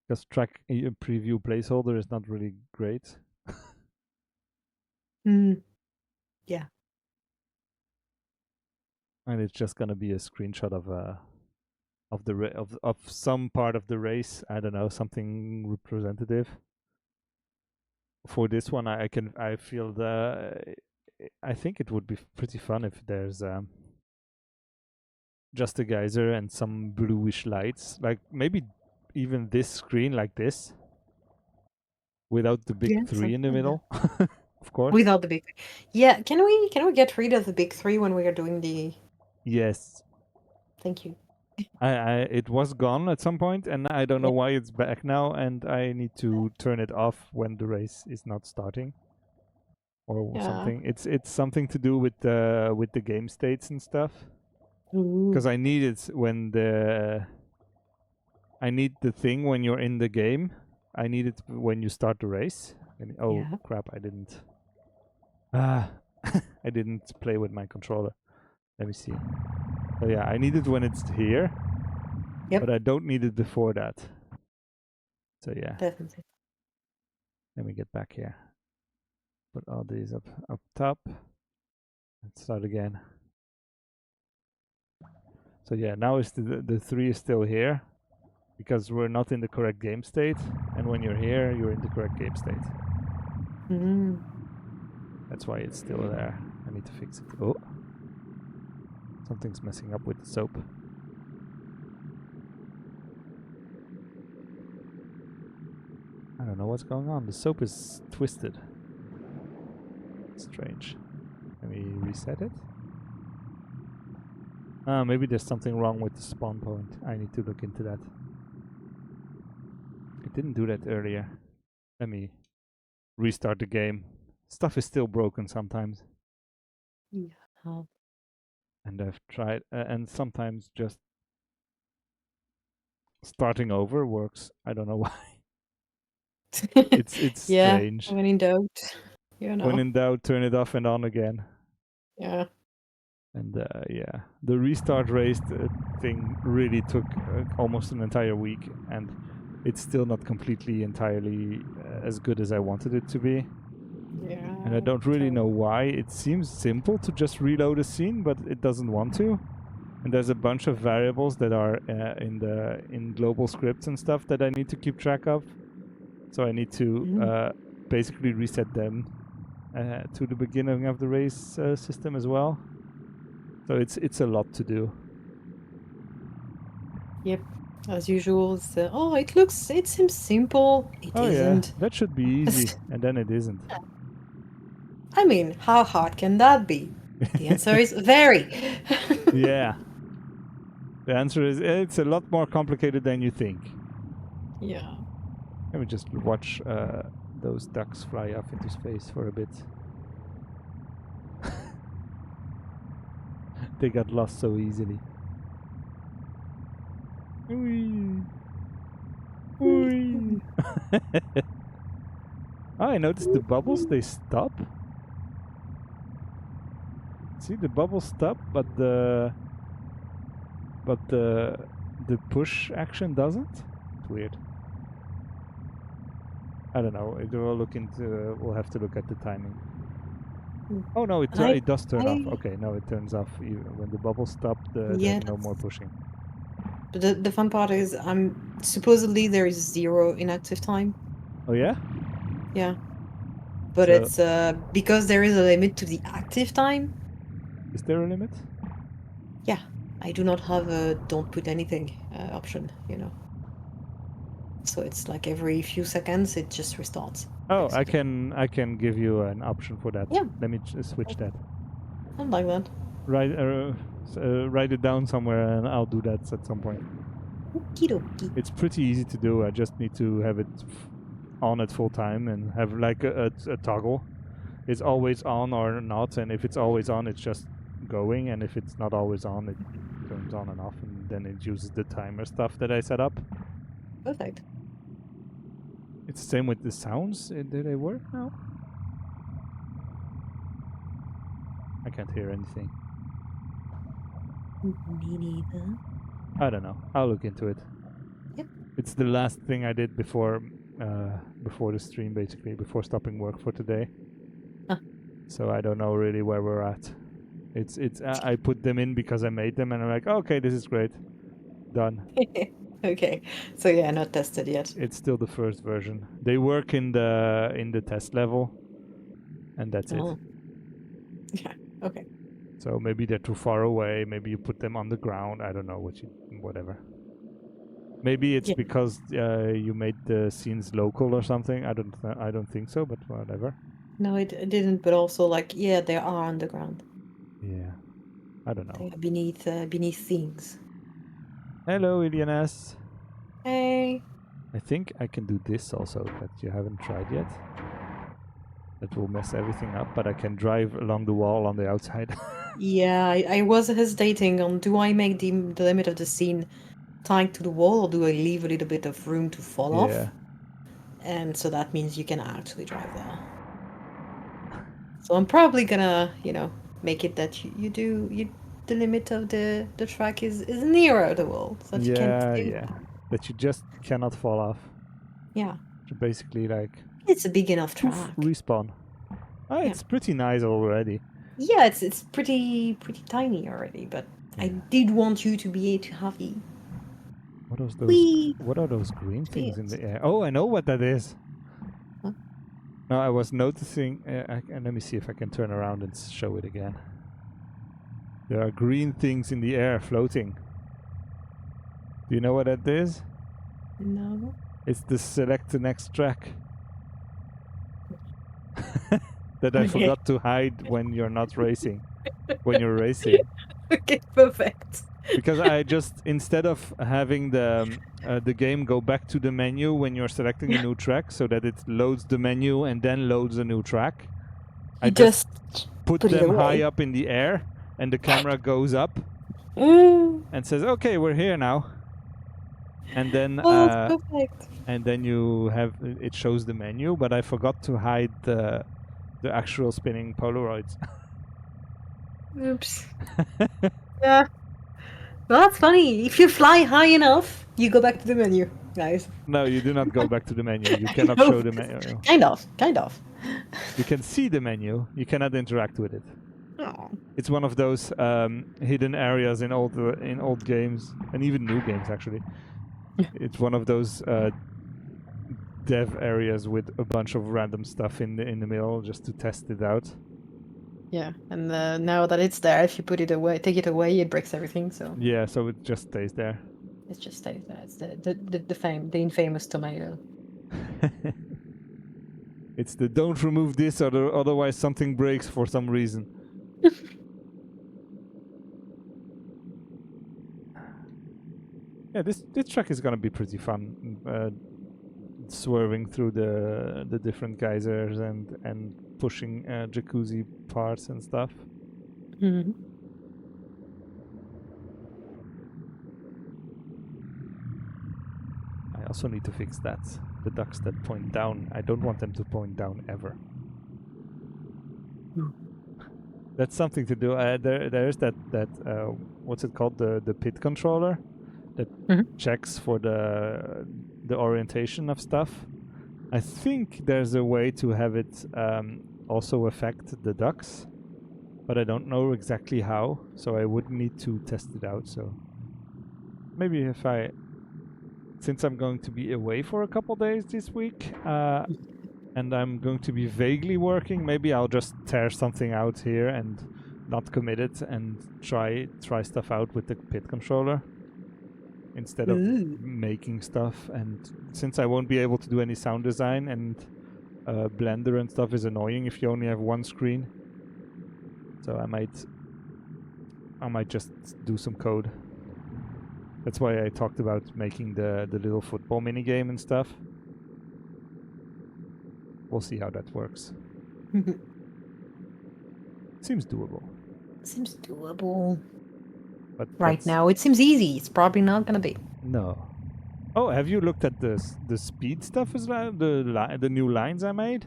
because track preview placeholder is not really great. Yeah. And it's just gonna be a screenshot of some part of the race. I don't know, something representative. For this one, I feel I think it would be pretty fun if there's just a geyser and some bluish lights, like maybe even this screen like this, without the big three in the middle. Of course. Without the big, yeah. Can we get rid of the big three when we are doing the? Yes. Thank you. It was gone at some point, and I don't know why it's back now, and I need to turn it off when the race is not starting, or something. It's something to do with the game states and stuff. Because I need it when I need the thing when you're in the game. I need it when you start the race. And, crap! I didn't. I didn't play with my controller. Let me see. So yeah, I need it when it's here. Yep. But I don't need it before that. So yeah. Definitely. Let me get back here. Put all these up top. Let's start again. So yeah, now is the 3 is still here because we're not in the correct game state, and when you're here, you're in the correct game state. That's why it's still there. I need to fix it. Oh, something's messing up with the soap. I don't know what's going on. The soap is twisted. Strange. Let me reset it. Maybe there's something wrong with the spawn point. I need to look into that. It didn't do that earlier. Let me restart the game. Stuff is still broken sometimes. Yeah. And I've tried, and sometimes just starting over works. I don't know why. It's strange. When in doubt, you know. When in doubt, turn it off and on again. Yeah. And yeah, the restart race thing really took almost an entire week, and it's still not completely entirely as good as I wanted it to be. Yeah. And I don't really know why. It seems simple to just reload a scene, but it doesn't want to. And there's a bunch of variables that are in global scripts and stuff that I need to keep track of. So I need to basically reset them to the beginning of the race system as well. So it's a lot to do. Yep. As usual, it seems simple. It isn't. Yeah, that should be easy, and then it isn't. I mean, how hard can that be? The answer is very. Yeah. The answer is it's a lot more complicated than you think. Yeah. Let me just watch those ducks fly off into space for a bit. They got lost so easily. Whee. Whee. Oh, I noticed the bubbles, they stop. See, the bubbles stop, but the push action doesn't. It's weird. I don't know. We'll look into. We'll have to look at the timing. Hmm. Oh no, And it does turn off. I- Okay, no, it turns off when the bubbles stop. Yeah, There's no more pushing. But the fun part is, supposedly there is 0 inactive time. Oh yeah. Yeah, but So- it's because there is a limit to the active time. Is there a limit? Yeah, I do not have a don't put anything option. So it's like every few seconds it just restarts. Oh, basically. I can give you an option for that. Yeah. Let me switch that. Something like that. Write it down somewhere, and I'll do that at some point. Okie dokie. It's pretty easy to do. I just need to have it on at full time and have like a toggle. It's always on or not, and if it's always on, it's just going, and if it's not always on, it turns on and off, and then it uses the timer stuff that I set up. Perfect. It's the same with the sounds. Do they work now? I can't hear anything. Me neither. I don't know. I'll look into it. Yep. It's the last thing I did before the stream, basically, before stopping work for today. Huh. So I don't know really where we're at. It's I put them in because I made them, and I'm like, okay, this is great, done. Okay, so yeah, not tested yet. It's still the first version. They work in the test level, and that's it. Yeah. Okay. So maybe they're too far away. Maybe you put them on the ground. I don't know whatever. Maybe it's Yeah. because you made the scenes local or something. I don't think so, but whatever. No, it didn't. But also, like, yeah, they are underground. Yeah, I don't They know. are beneath things. Hello, Ilianas. Hey. I think I can do this also that you haven't tried yet. That will mess everything up, but I can drive along the wall on the outside. Yeah, I was hesitating on, do I make the limit of the scene tied to the wall, or do I leave a little bit of room to fall off? Yeah. And so that means you can actually drive there. So I'm probably gonna, make it that the limit of the track is nearer the wall, so that you can stay. Yeah. That you just cannot fall off. Yeah, So basically, like, it's a big enough poof, track. respawn. Oh, Yeah. it's pretty nice already. Yeah, it's pretty tiny already, but I Yeah. did want you to be able to have the. What are those? Whee! What are those green things in Yes. the air? Oh, I know what that is. Huh? No, I was noticing. And let me see if I can turn around and show it again. There are green things in the air floating. Do you know what that is? No. It's the select the next track. That I Okay. forgot to hide when you're not racing. When you're racing. Okay, perfect. Because I just, instead of having the game go back to the menu when you're selecting a new track so that it loads the menu and then loads a new track, I You just just put put it them high away. up in the air and the camera goes up Mm, and says, okay, we're here now. And then oh, that's perfect. and then you have, it shows the menu, but I forgot to hide the actual spinning Polaroids. Oops. Yeah. Well, that's funny. If you fly high enough, you go back to the menu, guys. No, you do not go back to the menu. You cannot No. show the menu. Kind of. You can see the menu. You cannot interact with it. Oh. It's one of those hidden areas in old games and even new games actually. It's one of those dev areas with a bunch of random stuff in the middle just to test it out. Yeah, and now that it's there, if you put it away, take it away, it breaks everything. So Yeah, so it just stays there. it just stays there. It's the infamous tomato. It's the don't remove this or otherwise something breaks for some reason. Yeah, this track is gonna be pretty fun. Swerving through the different geysers and pushing jacuzzi parts and stuff. Mm-hmm. I also need to fix that. The ducks that point down, I don't want them to point down ever. That's something to do. There is that what's it called, the pit controller that checks for the orientation of stuff. I think there's a way to have it also affect the ducks, but I don't know exactly how, so I would need to test it out. So maybe if since I'm going to be away for a couple days this week, and I'm going to be vaguely working, maybe I'll just tear something out here and not commit it and try stuff out with the pit controller instead of Ooh. making stuff. And since I won't be able to do any sound design, and Blender and stuff is annoying if you only have one screen, so I might just do some code. That's why I talked about making the little football mini game and stuff. We'll see how that works. Seems doable. Seems doable. But Right now, it seems easy. It's probably not gonna be. No. Oh, have you looked at the speed stuff as well? The new lines I made?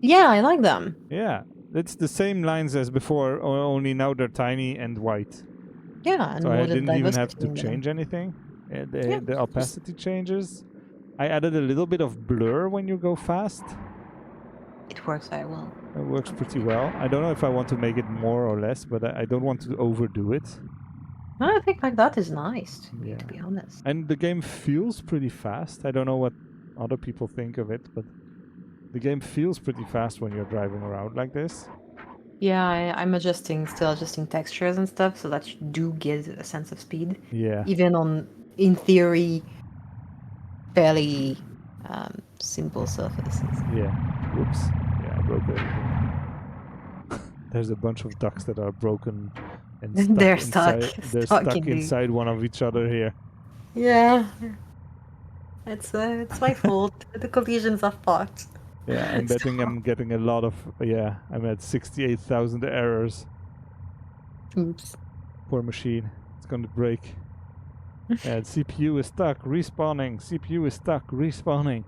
Yeah, I like them. Yeah, it's the same lines as before, only now they're tiny and white. Yeah, and So I more than didn't even have diversity to in them. change anything. Yeah, The opacity changes. I added a little bit of blur when you go fast. it works very well. It works pretty well. I don't know if I want to make it more or less, but I don't want to overdo it. No, I think like that is nice, Yeah. to be honest. And the game feels pretty fast. I don't know what other people think of it, but the game feels pretty fast when you're driving around like this. Yeah, I'm still adjusting textures and stuff so that you do get a sense of speed. Yeah. Even on, in theory, fairly simple surfaces. Yeah. Whoops. Yeah, I broke everything. There's a bunch of ducks that are broken and stuck They're inside. stuck. They're Stuck stuck in the- inside one of each other here. Yeah. It's my fault. The collisions are fucked. Yeah, I'm betting I'm getting a lot of. Yeah, I'm at 68,000 errors. Oops. Poor machine. It's going to break. Yeah, CPU is stuck. Respawning. CPU is stuck. Respawning.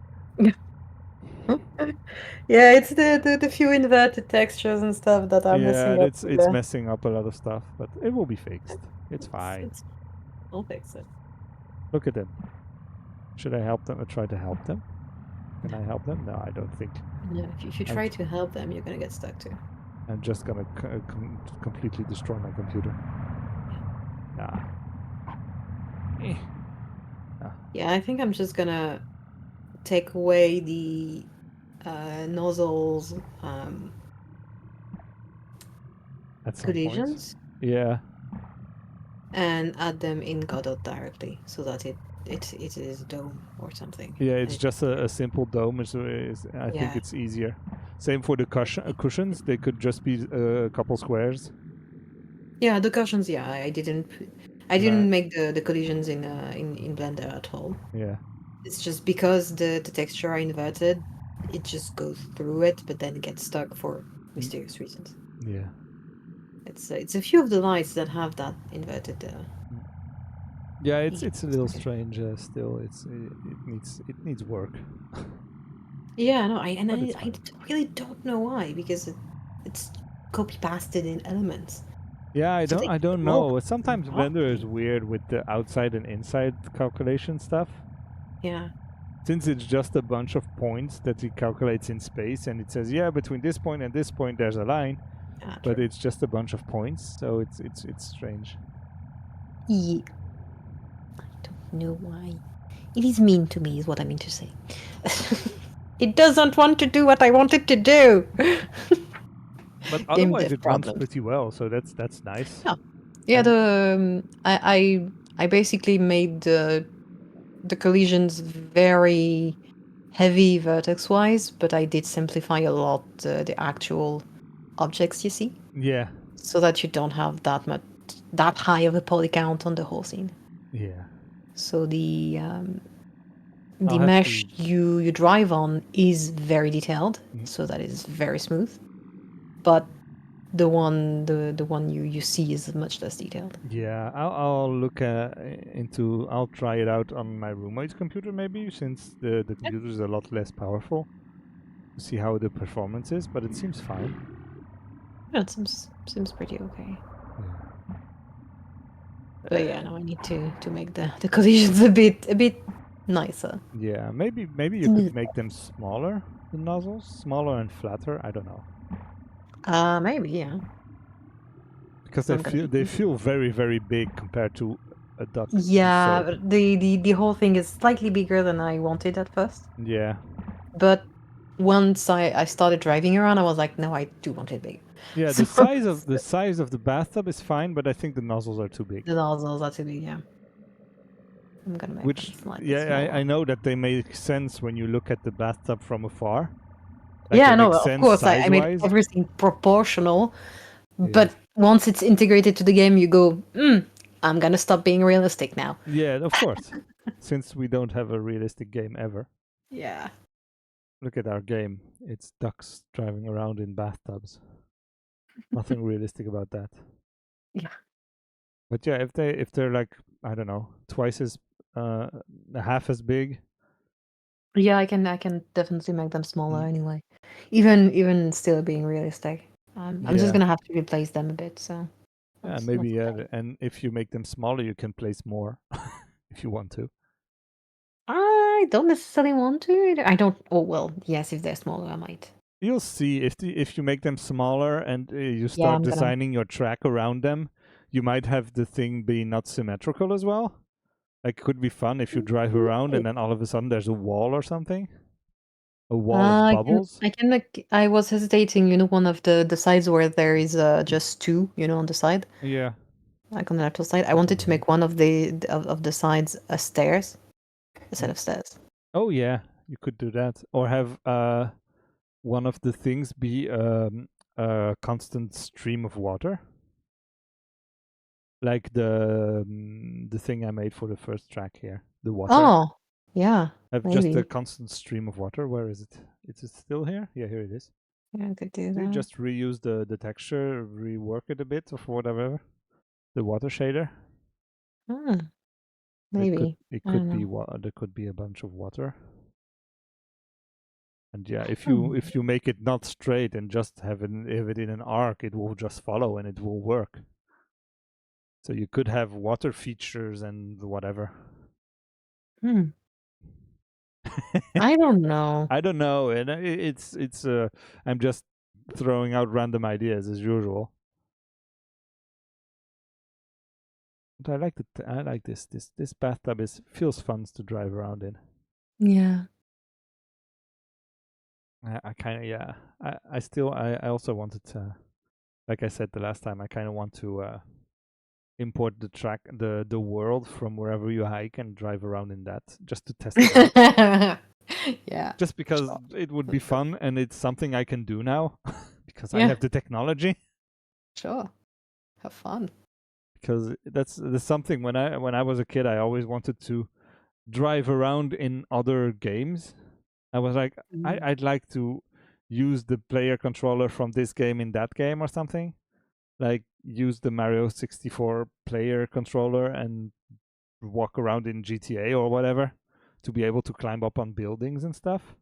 Yeah, it's the few inverted textures and stuff that are messing up. It's messing up a lot of stuff, but it will be fixed. It's fine. I'll fix it. Look at them. Should I help them or try to help them? Can I help them? No, I don't think. Yeah, if you try to help them, you're gonna get stuck too. I'm just gonna completely destroy my computer. Ah. Eh. Yeah, I think I'm just gonna take away the nozzles At some point. collisions Yeah. and add them in Godot directly so that it is dome or something. Yeah, it's just a simple dome. I think Yeah. it's easier. Same for the cushions. They could just be a couple squares. Yeah, the cushions. Yeah, I didn't make the collisions in Blender at all. Yeah. It's just because the texture are inverted, it just goes through it, but then gets stuck for mysterious reasons. Yeah. It's a few of the lights that have that inverted. Yeah, it's a little strange still. It needs work. Yeah, no, I But it's really don't know why, because it's copy pasted in Elements. Yeah, I So don't they I don't broke know. Sometimes Blender is weird with the outside and inside calculation stuff. Yeah. Since it's just a bunch of points that it calculates in space, and it says, yeah, between this point and this point there's a line, Yeah, but true. it's just a bunch of points, so it's strange. Yeah. I don't know why. It is mean to me, is what I mean to say. It doesn't want to do what I want it to do. But Game otherwise dev it runs problem. pretty well, so that's nice. Yeah. Yeah, I basically made the collisions very heavy vertex wise, but I did simplify a lot the actual objects you see, Yeah. so that you don't have that high of a poly count on the whole scene. Yeah. So the I'll have mesh to- you drive on is very detailed, so that is very smooth. But the one you see is much less detailed. Yeah, I'll look into. I'll try it out on my roommate's computer maybe, since the computer is a lot less powerful. To see how the performance is, but it seems fine. Yeah, it seems pretty okay. Yeah. But yeah, no, I need to make the collisions a bit nicer. Yeah, maybe you could make them smaller, the nozzles, smaller and flatter. I don't know, Maybe, yeah. because I'm gonna. they feel very big compared to a duck Yeah, soap. but the whole thing is slightly bigger than I wanted at first. Yeah, But once I started driving around, I was like, no, I do want it big. yeah. So The size of the bathtub is fine, but I think the nozzles are too big. the nozzles are too big, yeah. I'm gonna make them Which, slightly yeah, smaller. I know that they make sense when you look at the bathtub from afar. Like Yeah, they no, make of sense course, I made size-wise. everything proportional. Yeah. But once it's integrated to the game, you go, I'm gonna stop being realistic now. Yeah, of course. Since we don't have a realistic game ever. Yeah. Look at our game. It's ducks driving around in bathtubs. Nothing realistic about that. Yeah. But yeah, if they're like, I don't know, twice as uh half as big. Yeah, I can definitely make them smaller Mm, anyway. Even still being realistic. I'm just yeah. gonna have to replace them a bit, so Yeah, that's maybe not yeah, okay. and if you make them smaller you can place more if you want to. I don't necessarily want to. I don't. Oh well, yes, if they're smaller, I might. You'll see if you make them smaller and you Yeah, start I'm gonna. designing your track around them, you might have the thing be not symmetrical as well. Like it could be fun if you drive around and then all of a sudden there's a wall or something, a wall of I can. bubbles. I can make. I was hesitating. One of the sides where there is just two. On the side, Yeah. like on the lateral side. I wanted to make one of of the sides a stairs, a set Mm. of stairs. Oh yeah, you could do that, or have one of the things be a constant stream of water, like the thing I made for the first track here, the water. Oh, yeah, Have just a maybe. constant stream of water. Where is it? Is it still here? Yeah, here it is. Yeah, I could do Do you that. just reuse the texture, rework it a bit, or whatever? The water shader. Hmm, maybe. It I could don't be know. what there could be a bunch of water. And yeah, Hmm. if you make it not straight and just have it in an arc, it will just follow and it will work. So you could have water features and whatever. Hmm. I don't know. I don't know, and it's I'm just throwing out random ideas as usual. But I like this bathtub is feels fun to drive around in. Yeah. I kind of yeah. I still I also wanted to, like I said the last time, I kind of want to import the track the world from wherever you hike and drive around in that just to test it out. Yeah. Just because Sure. it would be That's good. fun and it's something I can do now because I Yeah. have the technology. Sure. Have fun. Because that's something when I was a kid I always wanted to drive around in other games. I was like Mm. I'd like to use the player controller from this game in that game or something. Like use the Mario 64 player controller and walk around in GTA or whatever to be able to climb up on buildings and stuff.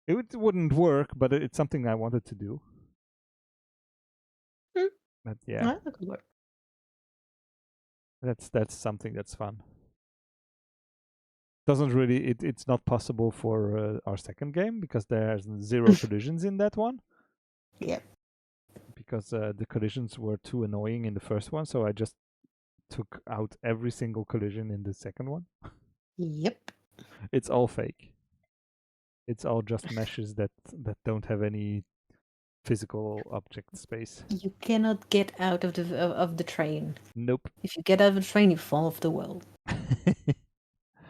Wouldn't work, but it's something I wanted to do. Mm. But yeah, Yeah, that could work. that's something that's fun. Doesn't really it's not possible for our second game because there's zero collisions in that one Yep. because the collisions were too annoying in the first one, so I just took out every single collision in the second one. Yep. It's all fake. It's all just meshes that don't have any physical object space. You cannot get out of the train. Nope. If you get out of the train, you fall off the world.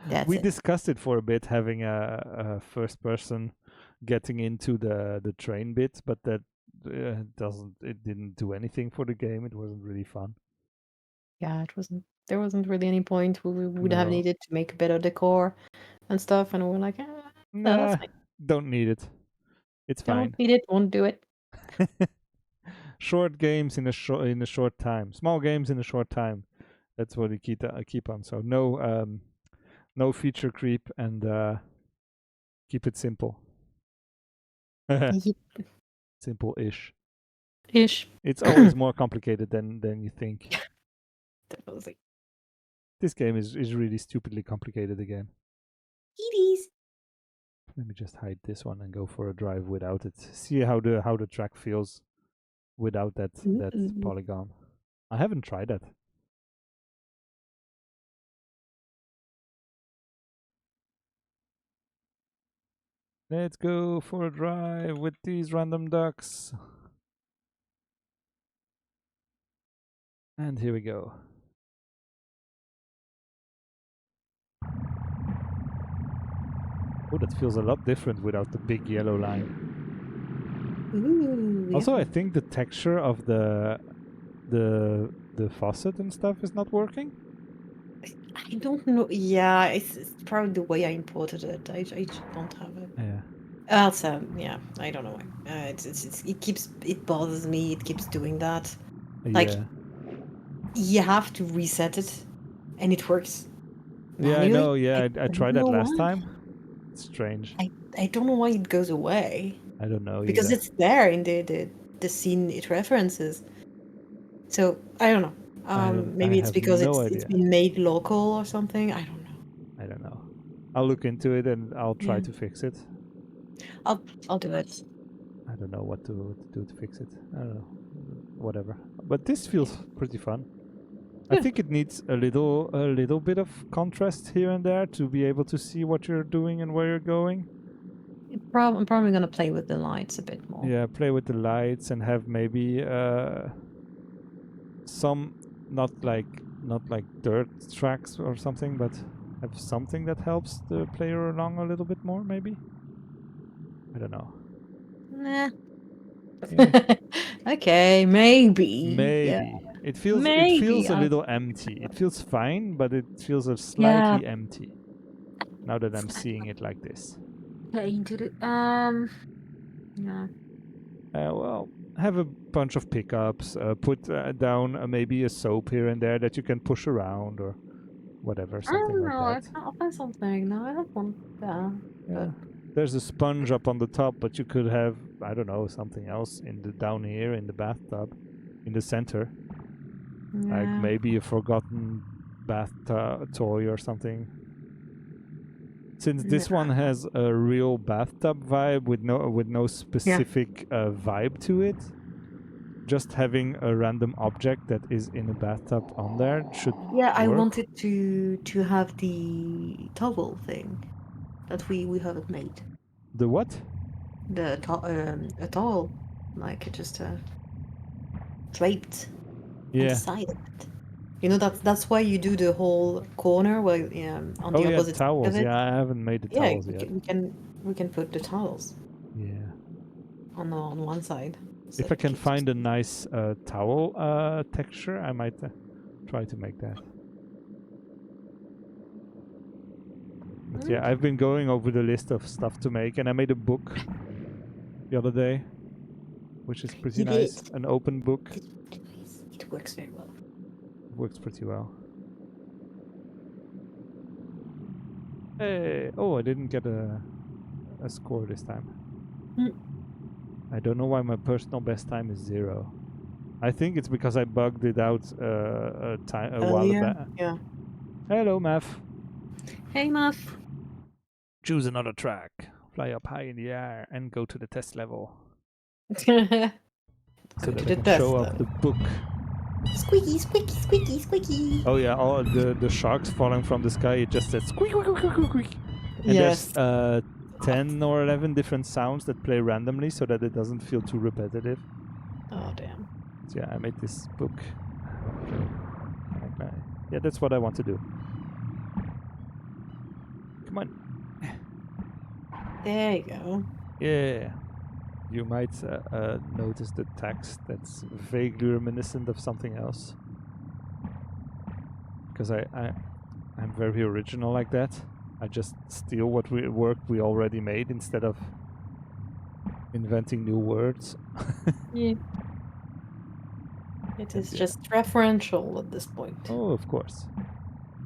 That's We it. discussed it for a bit, having a first person getting into the train bit, but that it didn't do anything for the game. It wasn't really fun. Yeah, it wasn't. There wasn't really any point. We would have No, needed to make a better decor and stuff, and we were like, no, that's nah, fine. don't need it. It's Don't fine. need it. Won't do it. Short games in a short time. Small games in a short time. That's what we keep on. So no feature creep and keep it simple. Yep. Simple-ish. Ish. It's always more complicated than you think. Definitely. This game is really stupidly complicated again. Let me just hide this one and go for a drive without it. See how the track feels without that polygon. I haven't tried that. Let's go for a drive with these random ducks. And here we go. Oh, that feels a lot different without the big yellow line. Ooh, Also, yeah. I think the texture of the faucet and stuff is not working. I don't know. Yeah, it's probably the way I imported it. I just don't have it. Yeah. Also, yeah, I don't know why. It bothers me. It keeps doing that. Like, Yeah. you have to reset it, and it works Yeah, I manually. know. Yeah, I I tried don't that know last why. time. It's strange. I don't know why it goes away I don't know because either. it's there in the scene it references. So I don't know. I Maybe it's have because no it's idea. been made local or something. I don't know. I don't know. I'll look into it and I'll try Yeah, to fix it. I'll do it. I don't know what to do to fix it. I don't know. Whatever. But this feels pretty fun. I Good. think it needs a little bit of contrast here and there to be able to see what you're doing and where you're going. I'm probably gonna play with the lights a bit more. Yeah, play with the lights and have maybe some not like dirt tracks or something, but have something that helps the player along a little bit more, maybe. I don't know. Nah. Yeah, Okay, maybe. Yeah, maybe it feels maybe. a little empty. It feels fine, but it feels a Yeah. slightly empty. Now that I'm seeing it like this. Get into the yeah. Well, have a bunch of pickups. Put down maybe a soap here and there that you can push around or whatever, I something don't like know. that. I'll find something. No, I don't want that. Yeah. But There's a sponge up on the top, but you could have, I don't know, something else in the down here in the bathtub, in the center, like yeah. maybe a forgotten bath toy or something. Since this one has a real bathtub vibe with no specific vibe to it, just having a random object that is in a bathtub on there should Yeah, I work. wanted to have the towel thing that we haven't made. The what? A towel, like just draped on the Yeah. side of it. You know that's why you do the whole corner where on Oh the yeah, opposite side of towels. it. Yeah, I haven't made the Yeah, towels yet. we can put the towels Yeah. on one side. So If I it can keeps find a nice towel texture, I might try to make that. But yeah, I've been going over the list of stuff to make, and I made a book the other day, which is pretty You did. nice. An open book. It's pretty nice. It works very well. Works pretty well. Hey! Oh, I didn't get a score this time. I don't know why my personal best time is 0. I think it's because I bugged it out a while back. Yeah. Hello, Math. Hey, Muff. Choose another track. Fly up high in the air and go to the test level. Go So to that I the can test. show off the book. Squeaky, squeaky, squeaky, squeaky. Oh yeah, all the sharks falling from the sky, it just says squeak, squeak, squeak, squeak, squeak. And Yes. there's 10 or 11 different sounds that play randomly so that it doesn't feel too repetitive. Oh damn. So yeah, I made this book. Yeah, that's what I want to do. Come on. There you go. Yeah. You might notice the text that's vaguely reminiscent of something else. Because I'm very original like that. I just steal what work we already made instead of inventing new words. Yeah. It is just referential at this point. Oh, of course.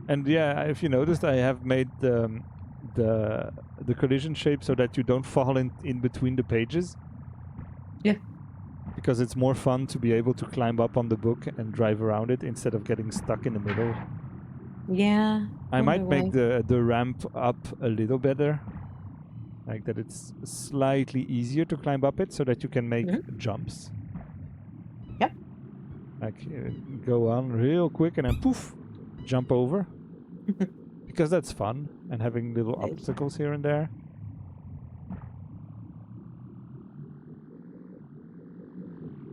And yeah, if you noticed, I have made the collision shape so that you don't fall in between the pages. Yeah. Because it's more fun to be able to climb up on the book and drive around it instead of getting stuck in the middle. Yeah. I might make the ramp up a little better. like that it's slightly easier to climb up it so that you can make jumps. Yep. Like go on real quick and then poof, jump over. Because that's fun, and having little It is. obstacles here and there.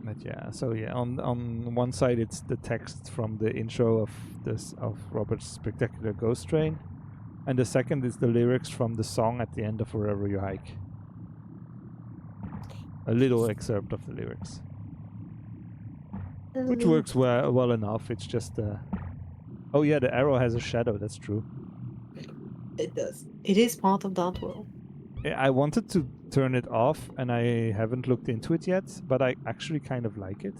But yeah, so yeah, on one side it's the text from the intro of Robert's Spectacular Ghost Train, and the second is the lyrics from the song at the end of Wherever You Hike. A little excerpt of the lyrics, which works well enough. It's just oh yeah, the arrow has a shadow. That's true. It does. It is part of that world. I wanted to turn it off, and I haven't looked into it yet, but I actually kind of like it.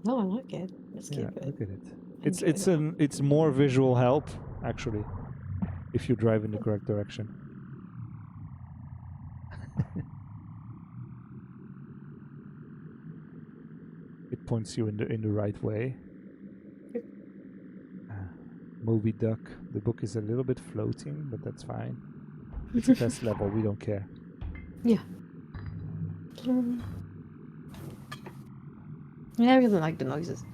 No, I like it. Let's Yeah, keep it. look at it. Enjoy It's more visual help actually, if you drive in the correct direction. It points you in the right way. Moby Duck. The book is a little bit floating, but that's fine. It's a test level. We don't care. Yeah. Yeah, I really like the noises.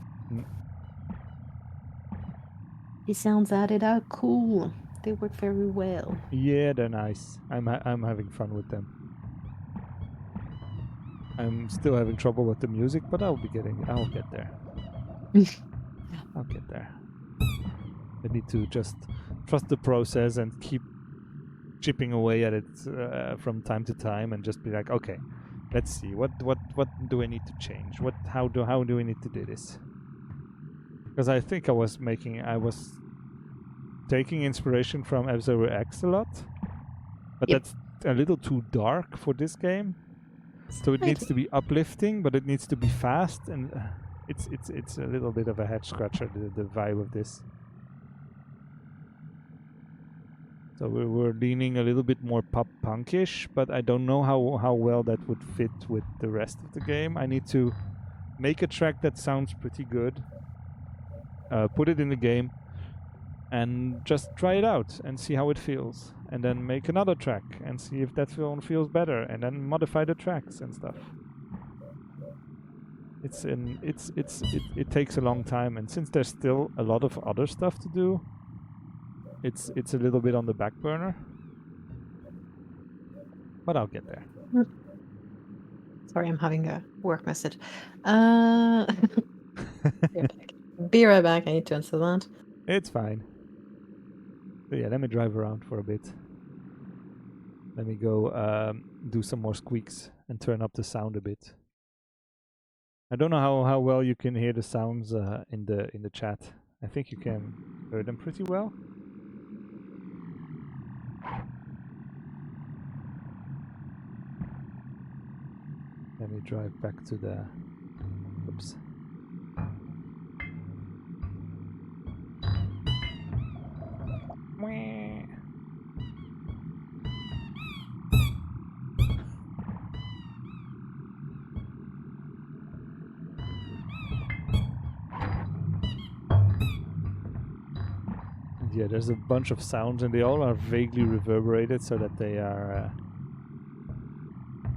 The sounds added are cool. They work very well. Yeah, they're nice. I'm having fun with them. I'm still having trouble with the music, but I'll get there. I'll get there. I need to just trust the process and keep chipping away at it from time to time, and just be like, okay, let's see what do I need to change? How do we need to do this? Because I think I was taking inspiration from F-Zero X a lot, but that's a little too dark for this game. So it needs to be uplifting, but it needs to be fast, and it's a little bit of a head scratcher, the vibe of this. So we're leaning a little bit more pop punkish, but I don't know how well that would fit with the rest of the game. I need to make a track that sounds pretty good, put it in the game, and just try it out and see how it feels, and then make another track and see if that one feels better, and then modify the tracks and stuff. It takes a long time, and since there's still a lot of other stuff to do, it's a little bit on the back burner, but I'll get there. Sorry, I'm having a work message. Be right back. I need to answer that. It's fine. So yeah, let me drive around for a bit. Let me go do some more squeaks and turn up the sound a bit. I don't know how well you can hear the sounds in the chat. I think you can hear them pretty well. Let me drive back to the... Oops. Yeah, there's a bunch of sounds, and they all are vaguely reverberated, so that they are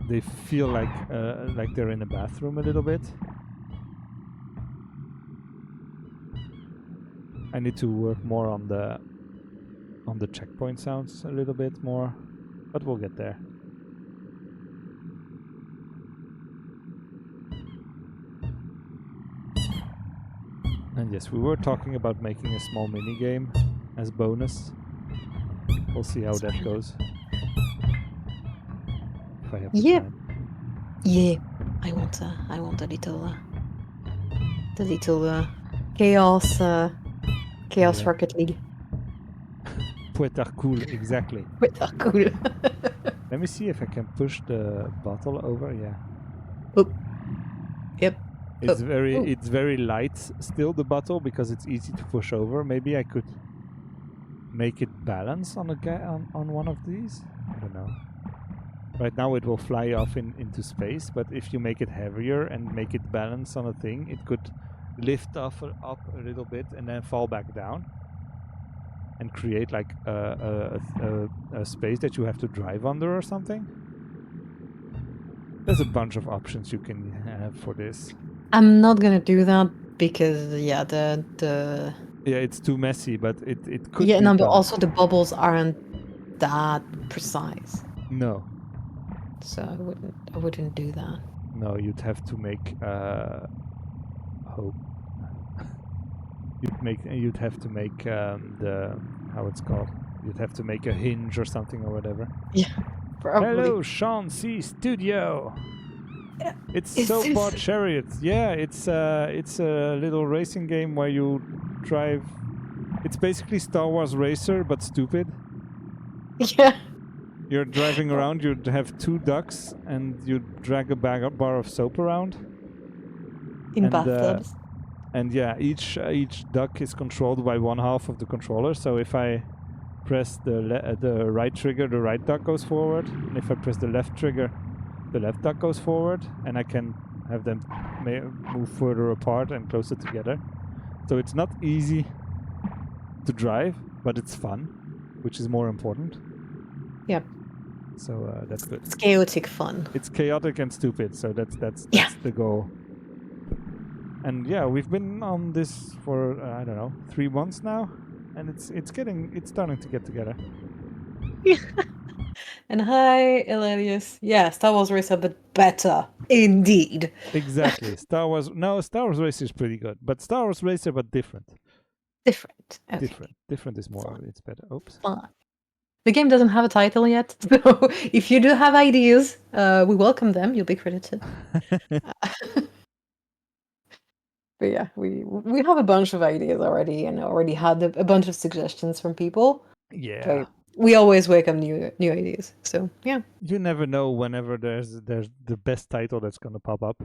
they feel like they're in a bathroom a little bit. I need to work more on the checkpoint sounds a little bit more, but we'll get there. And yes, we were talking about making a small mini game as bonus. We'll see how that goes. If I have the time. Yeah. I want a little the little chaos Rocket League. Cool, exactly. Cool. Let me see if I can push the bottle over. Yeah. Oh. Yep. It's very light still, the bottle, because it's easy to push over. Maybe I could make it balance on on one of these. I don't know. Right now it will fly off into space, but if you make it heavier and make it balance on a thing, it could lift up a little bit and then fall back down. and create like a space that you have to drive under or something. There's a bunch of options you can have for this. I'm not gonna do that because yeah, the Yeah, it's too messy, but it could yeah, be no, but done. also the bubbles aren't that precise, No, so I wouldn't do that. no, you'd have to make hope. You'd have to make the how it's called. You'd have to make a hinge or something or whatever. Yeah, probably. Hello, Sean C Studio. Yeah, It's is Soapbot this- Chariots. Yeah, it's a little racing game where you drive. It's basically Star Wars Racer but stupid. Yeah. You're driving around. You have 2 ducks and you drag a bar of soap around. In And, bathtubs. And yeah, each duck is controlled by one half of the controller. So if I press the right trigger, the right duck goes forward, and if I press the left trigger, the left duck goes forward, and I can have them move further apart and closer together. So it's not easy to drive, but it's fun, which is more important. Yep. So that's good. It's chaotic fun. It's chaotic and stupid, so that's Yeah. the goal. And yeah, we've been on this for I don't know 3 months now, and it's starting to get together. And hi, Elenius. Yeah, Star Wars Racer, but better. Indeed. Exactly. Star Wars Racer is pretty good, but Star Wars Racer but different. Different. Okay. Different is more. Fine. It's better. Oops. Fine. The game doesn't have a title yet, so if you do have ideas, we welcome them. You'll be credited. But yeah, we have a bunch of ideas already, and already had a bunch of suggestions from people. Yeah. But we always welcome new ideas. So yeah. You never know whenever there's the best title that's gonna pop up.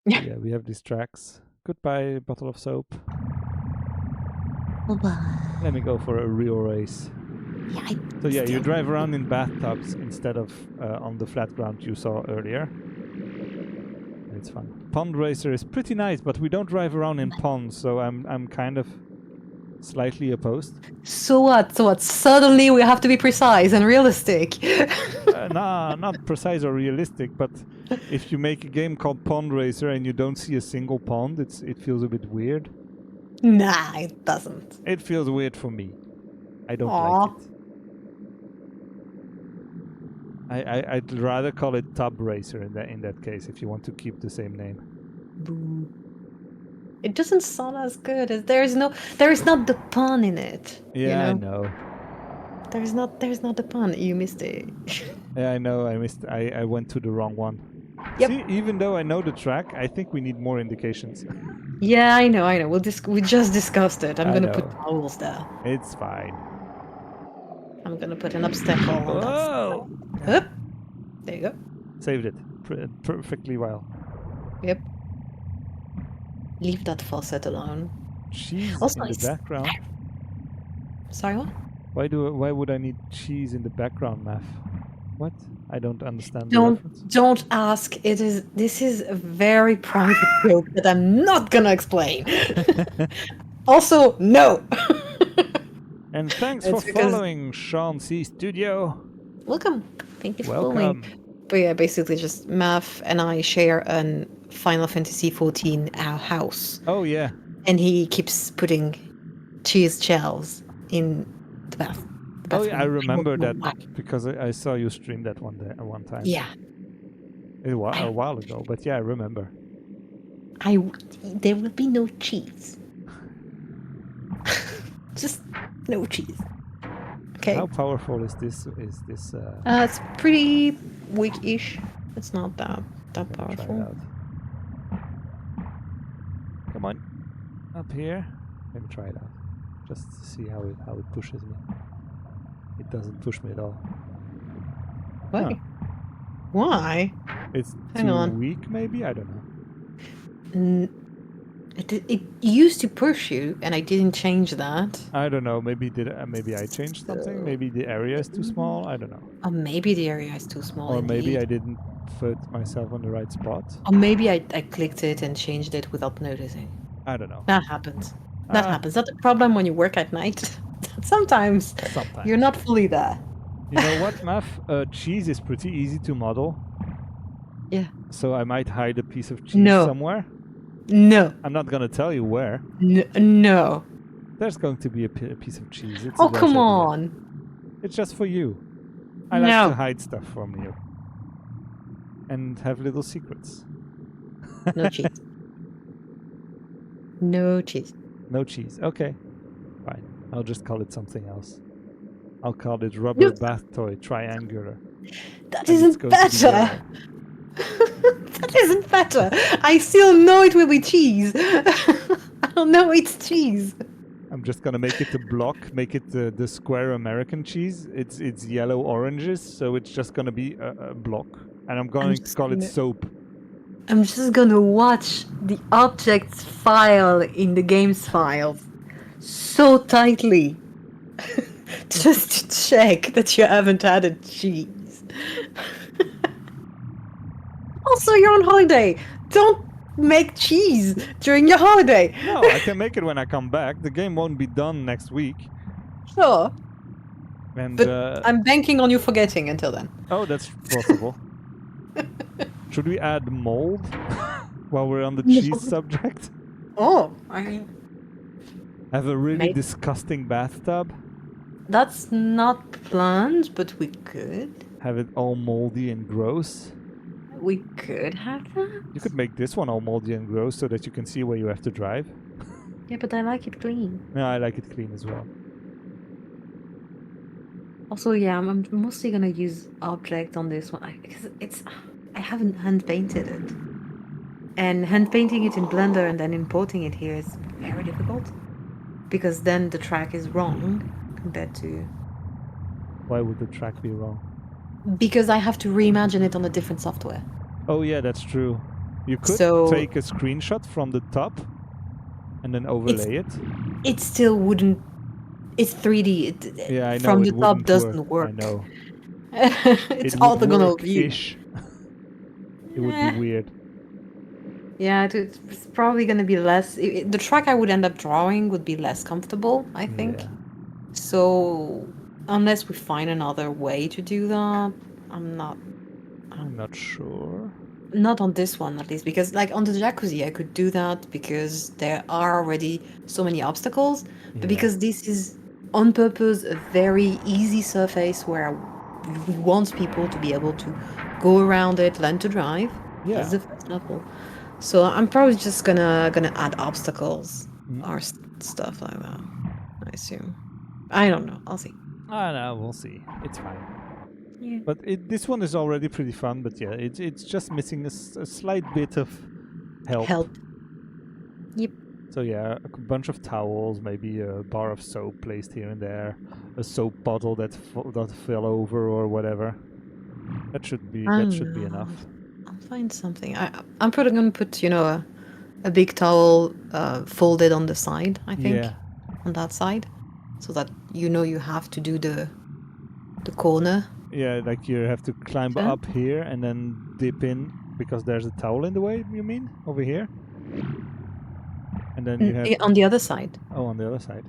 Yeah. Yeah, we have these tracks. Goodbye, bottle of soap. Bye-bye. Let me go for a real race. Yeah, So yeah, you still- drive around in bathtubs instead of on the flat ground you saw earlier. It's fun. Pond Racer is pretty nice, but we don't drive around in ponds, so I'm kind of slightly opposed. So what? Suddenly we have to be precise and realistic. Nah, not precise or realistic, but if you make a game called Pond Racer and you don't see a single pond, it feels a bit weird. Nah, it doesn't. It feels weird for me. I don't Aw. like it. I'd rather call it Tub Racer in that case, if you want to keep the same name. Boo. It doesn't sound as good as there is not the pun in it. Yeah, you know? I know. There's not the pun. You missed it. Yeah, I know. I missed. I went to the wrong one. Yep. See, even though I know the track, I think we need more indications. Yeah, I know. We just discussed it. I'm I gonna put know. towels there. It's fine. I'm gonna put an obstacle on that. Whoa! Up. There you go. Saved it perfectly well. Yep. Leave that faucet alone. Cheese Also, in the it's- background. Sorry, what? Why would I need cheese in the background, Math? What? I don't understand the reference. Don't ask. This is a very private joke that I'm not gonna explain. Also, no. And thanks It's for because- following Sean C Studio. Welcome. Thank you for Welcome. following. But yeah, basically just Math and I share an Final Fantasy XIV house. Oh yeah. And he keeps putting cheese shells in the bath. the Oh yeah, I bathroom. remember don't know that why. because I saw you stream that one time. Yeah. A while ago, but yeah, I remember. There will be no cheese. Just no cheese. Okay. How powerful is this? It's pretty weak-ish. It's not that Let me try it powerful. out. Come on, up here. Let me try it out, just to see how it pushes me. It doesn't push me at all. Why? Huh. Why? It's Hang too on. weak, maybe. I don't know. It used to push you, and I didn't change that. I don't know. Maybe I changed something. Maybe the area is too small. I don't know. Or maybe the area is too small. Or maybe I indeed. didn't put myself on the right spot. Or maybe I clicked it and changed it without noticing. I don't know. That happens. That happens. That's a problem when you work at night. Sometimes Sometimes. you're not fully there. You know what, Math? Cheese is pretty easy to model. Yeah. So I might hide a piece of cheese No. somewhere. No. I'm not gonna tell you where. No. There's going to be a piece of cheese. It's Oh, a nice come idea. on. It's just for you. I like to hide stuff from you. And have little secrets. No cheese. No cheese. No cheese. Okay. Fine. I'll just call it something else. I'll call it rubber bath toy triangular. That And it's isn't going to be better. yellow. That isn't better. I still know it will be cheese. I'll know it's cheese. I'm just gonna make it a block, make it the square American cheese. It's yellow oranges, so it's just gonna be a block. And I'm going to call it soap. I'm just gonna watch the objects file in the game's files so tightly. Just to check that you haven't added cheese. Also, you're on holiday. Don't make cheese during your holiday. No, I can make it when I come back. The game won't be done next week. Sure. And But I'm banking on you forgetting until then. oh, that's possible. Should we add mold while we're on the cheese subject? Oh, I mean, Have a really Maybe. disgusting bathtub. that's not planned, but we could. Have it all moldy and gross. We could have that. You could make this one all moldy and gross so that you can see where you have to drive. Yeah, but I like it clean. No, I like it clean as well. Also, yeah, I'm mostly gonna use object on this one because I haven't hand painted it, and hand painting it in Blender and then importing it here is very difficult because then the track is wrong compared to. Why would the track be wrong? Because I have to reimagine it on a different software. Oh yeah, that's true. You could take a screenshot from the top and then overlay it. It still wouldn't. It's 3D. Yeah, I know. From it the top wouldn't doesn't work. I know. It's It orthogonal would view. work-ish. It would be weird. Yeah, it's probably going to be less. The track I would end up drawing would be less comfortable, I think. Yeah. So, unless we find another way to do that, I'm not sure. Not on this one, at least, because like on the jacuzzi, I could do that because there are already so many obstacles. But because this is on purpose a very easy surface where we want people to be able to go around it, learn to drive. Yeah. That's the first level. So I'm probably just gonna add obstacles or stuff like that. I assume. I don't know. I'll see. No, we'll see. It's fine. Yeah. But this one is already pretty fun. But yeah, it's just missing a slight bit of help. Yep. So yeah, a bunch of towels, maybe a bar of soap placed here and there, a soap bottle that fell over or whatever. That should be enough. I'll find something. I'm probably gonna put a big towel folded on the side. I think on that side, so that you have to do the corner. Yeah, like you have to climb up here and then dip in because there's a towel in the way. You mean over here? And then you have on the other side. Oh, on the other side.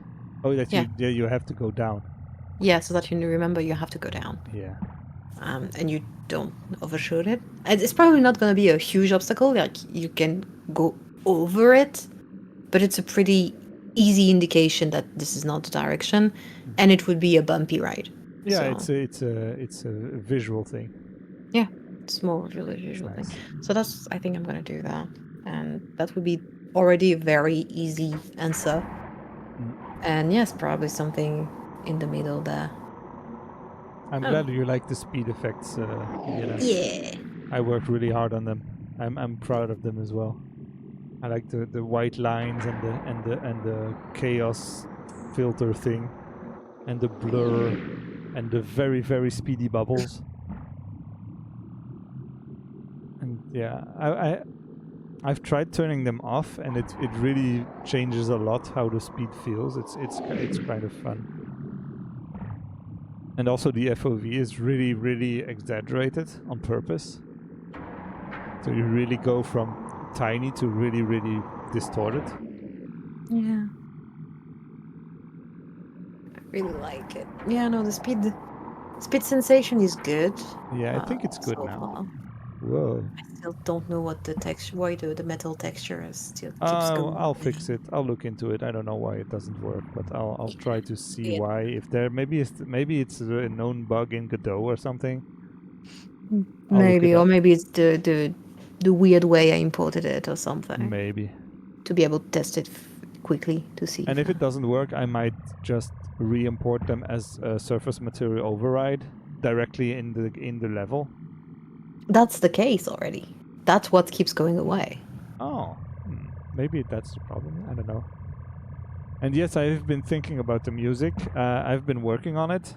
Oh, you have to go down. Yeah, so that you remember you have to go down. Yeah. And you don't overshoot it. And it's probably not going to be a huge obstacle. Like you can go over it, but it's a pretty easy indication that this is not the direction, and it would be a bumpy ride. Yeah, so. it's a visual thing. Yeah, it's more really visual thing. So I think I'm going to do that, and that would be already a very easy answer. And yes, probably something in the middle there. I'm glad you like the speed effects. Yeah. I worked really hard on them. I'm proud of them as well. I like the white lines and the chaos filter thing, and the blur, and the very, very speedy bubbles. And yeah, I've tried turning them off, and it really changes a lot how the speed feels. It's kind of fun. And also the FOV is really, really exaggerated on purpose. So you really go from tiny to really, really distorted. Yeah. really like it. Yeah, no, the speed sensation is good. Yeah, I think it's good So now. far. Whoa. I still don't know what the texture, why the metal texture still keeps going. I'll fix it. I'll look into it. I don't know why it doesn't work, but I'll try to see Yeah. why. If there maybe it's a known bug in Godot or something. I'll look it Maybe, or up. maybe it's the weird way I imported it or something Maybe. to be able to test it quickly to see. And if it doesn't work, I might just re-import them as a surface material override directly in the level. That's the case already. That's what keeps going away. Oh, maybe that's the problem. I don't know. And yes, I've been thinking about the music. I've been working on it,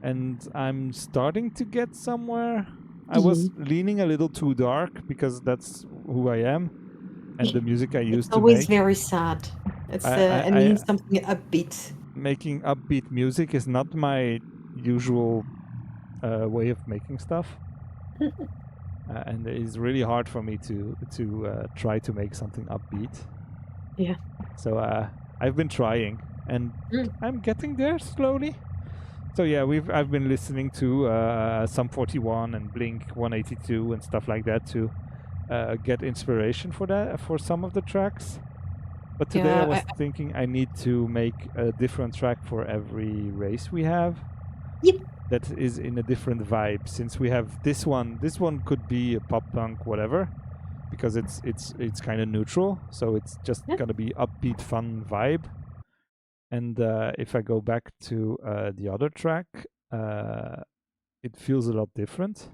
and I'm starting to get somewhere. I was leaning a little too dark because that's who I am, and the music I It's used to always make. very sad. It's I I need something upbeat. making upbeat music is not my usual way of making stuff, and it's really hard for me to try to make something upbeat. Yeah. So I've been trying, and Mm. I'm getting there slowly. So yeah, I've been listening to Sum 41 and Blink 182 and stuff like that to get inspiration for some of the tracks. But today I Yeah, was thinking I need to make a different track for every race we have. Yep. That is in a different vibe. Since we have this one could be a pop punk, whatever, because it's kind of neutral. So it's just gonna be upbeat, fun vibe. And if I go back to the other track, it feels a lot different.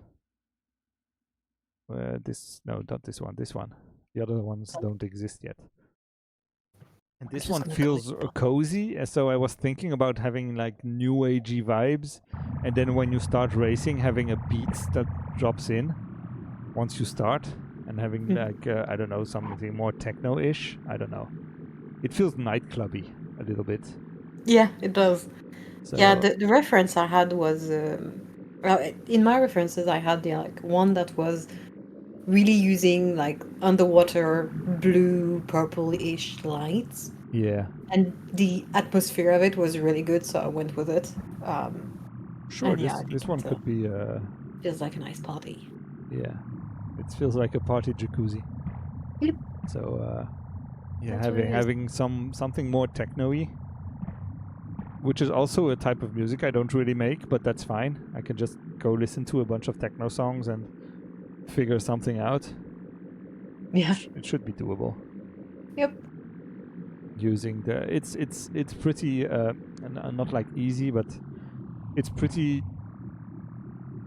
No, not this one. This one. The other ones don't exist yet. And I'm this just one gonna call it feels pop. cozy. So I was thinking about having like new agey vibes, and then when you start racing, having a beat that drops in once you start, and having like I don't know, something more techno-ish. I don't know. It feels nightclubby a little bit. Yeah, it does. Yeah, So the reference I had was well, in my references I had the like one that was really using like underwater blue purple-ish lights, yeah, and the atmosphere of it was really good, so I went with it. sure. And yeah, I This think one it could be feels like a nice party. yeah. It feels like a party jacuzzi. Yep. So yeah, That's what it is. having something more techno-y, which is also a type of music I don't really make, but that's fine. I can just go listen to a bunch of techno songs and figure something out. Yeah. It should be doable. Yep. Using the it's pretty not like easy, but it's pretty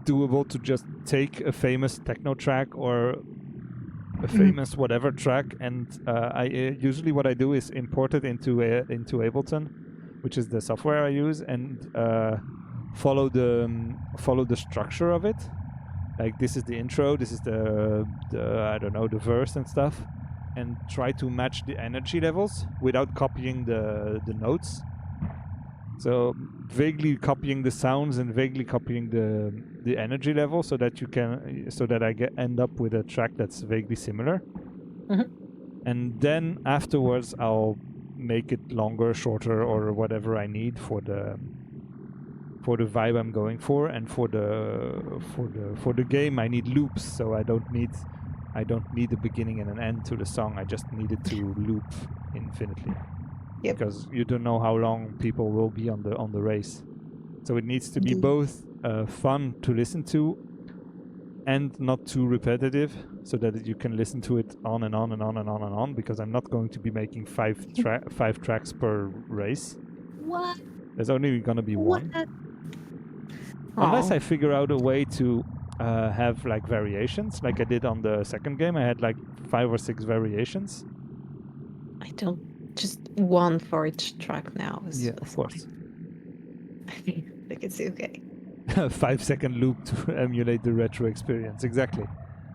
doable to just take a famous techno track or a famous whatever track, and I usually what I do is import it into Ableton, which is the software I use, and follow the structure of it. Like this is the intro, this is the I don't know, the verse and stuff, and try to match the energy levels without copying the notes. So vaguely copying the sounds and vaguely copying the energy level, so that I end up with a track that's vaguely similar. And then afterwards I'll make it longer, shorter, or whatever I need for the vibe I'm going for, and for the game I need loops, so I don't need a beginning and an end to the song. I just need it to loop infinitely. Yep. Because you don't know how long people will be on the race. So it needs to be Indeed. both fun to listen to and not too repetitive, so that you can listen to it on and on and on and on and on, because I'm not going to be making five tracks per race. What? There's only going to be one. Unless Oh, I figure out a way to have like variations, like I did on the second game. I had like 5 or 6 variations. I don't. Just one for each track now Yeah, is of course. I think it's okay. 5-second loop to emulate the retro experience. Exactly.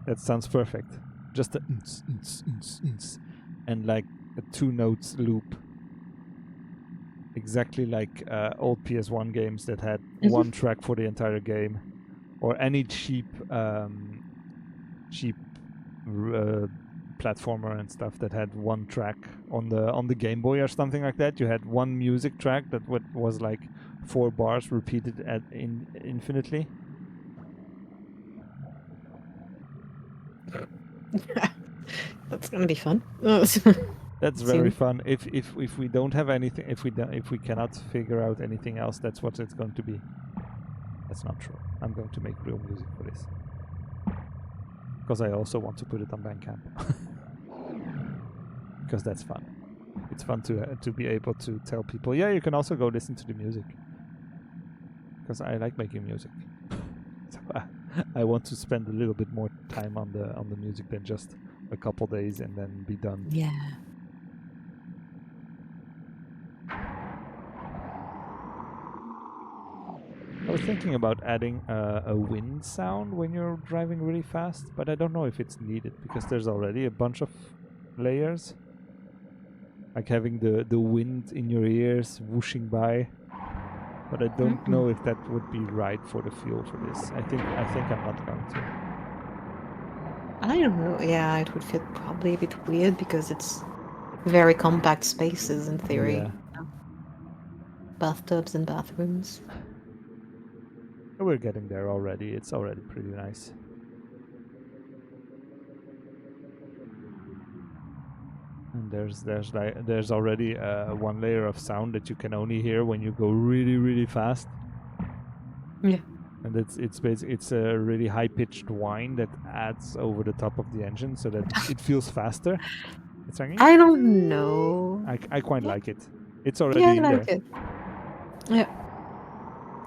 That sounds perfect. Just a and like a 2 notes loop. Exactly like old PS1 games that had one track for the entire game, or any cheap platformer and stuff that had one track on the Game Boy or something like that. You had one music track that was like 4 bars repeated infinitely. That's gonna be fun. That's very Soon. fun. If we don't have anything, if we cannot figure out anything else, that's what it's going to be. That's not true. I'm going to make real music for this because I also want to put it on Bandcamp because that's fun. It's fun to be able to tell people, yeah, you can also go listen to the music because I like making music. So I want to spend a little bit more time on the music than just a couple days and then be done. Yeah. I was thinking about adding a wind sound when you're driving really fast, but I don't know if it's needed because there's already a bunch of layers. Like having the wind in your ears whooshing by. But I don't know if that would be right for the feel for this. I think I'm not going to. I don't know. Yeah, it would feel probably a bit weird because it's very compact spaces in theory. Yeah. Bathtubs and bathrooms. We're getting there already. It's already pretty nice. And there's already one layer of sound that you can only hear when you go really, really fast. Yeah. And it's a really high pitched whine that adds over the top of the engine so that it feels faster. It's like, I don't know. I quite like it. It's already Yeah, I in like there. it. Yeah.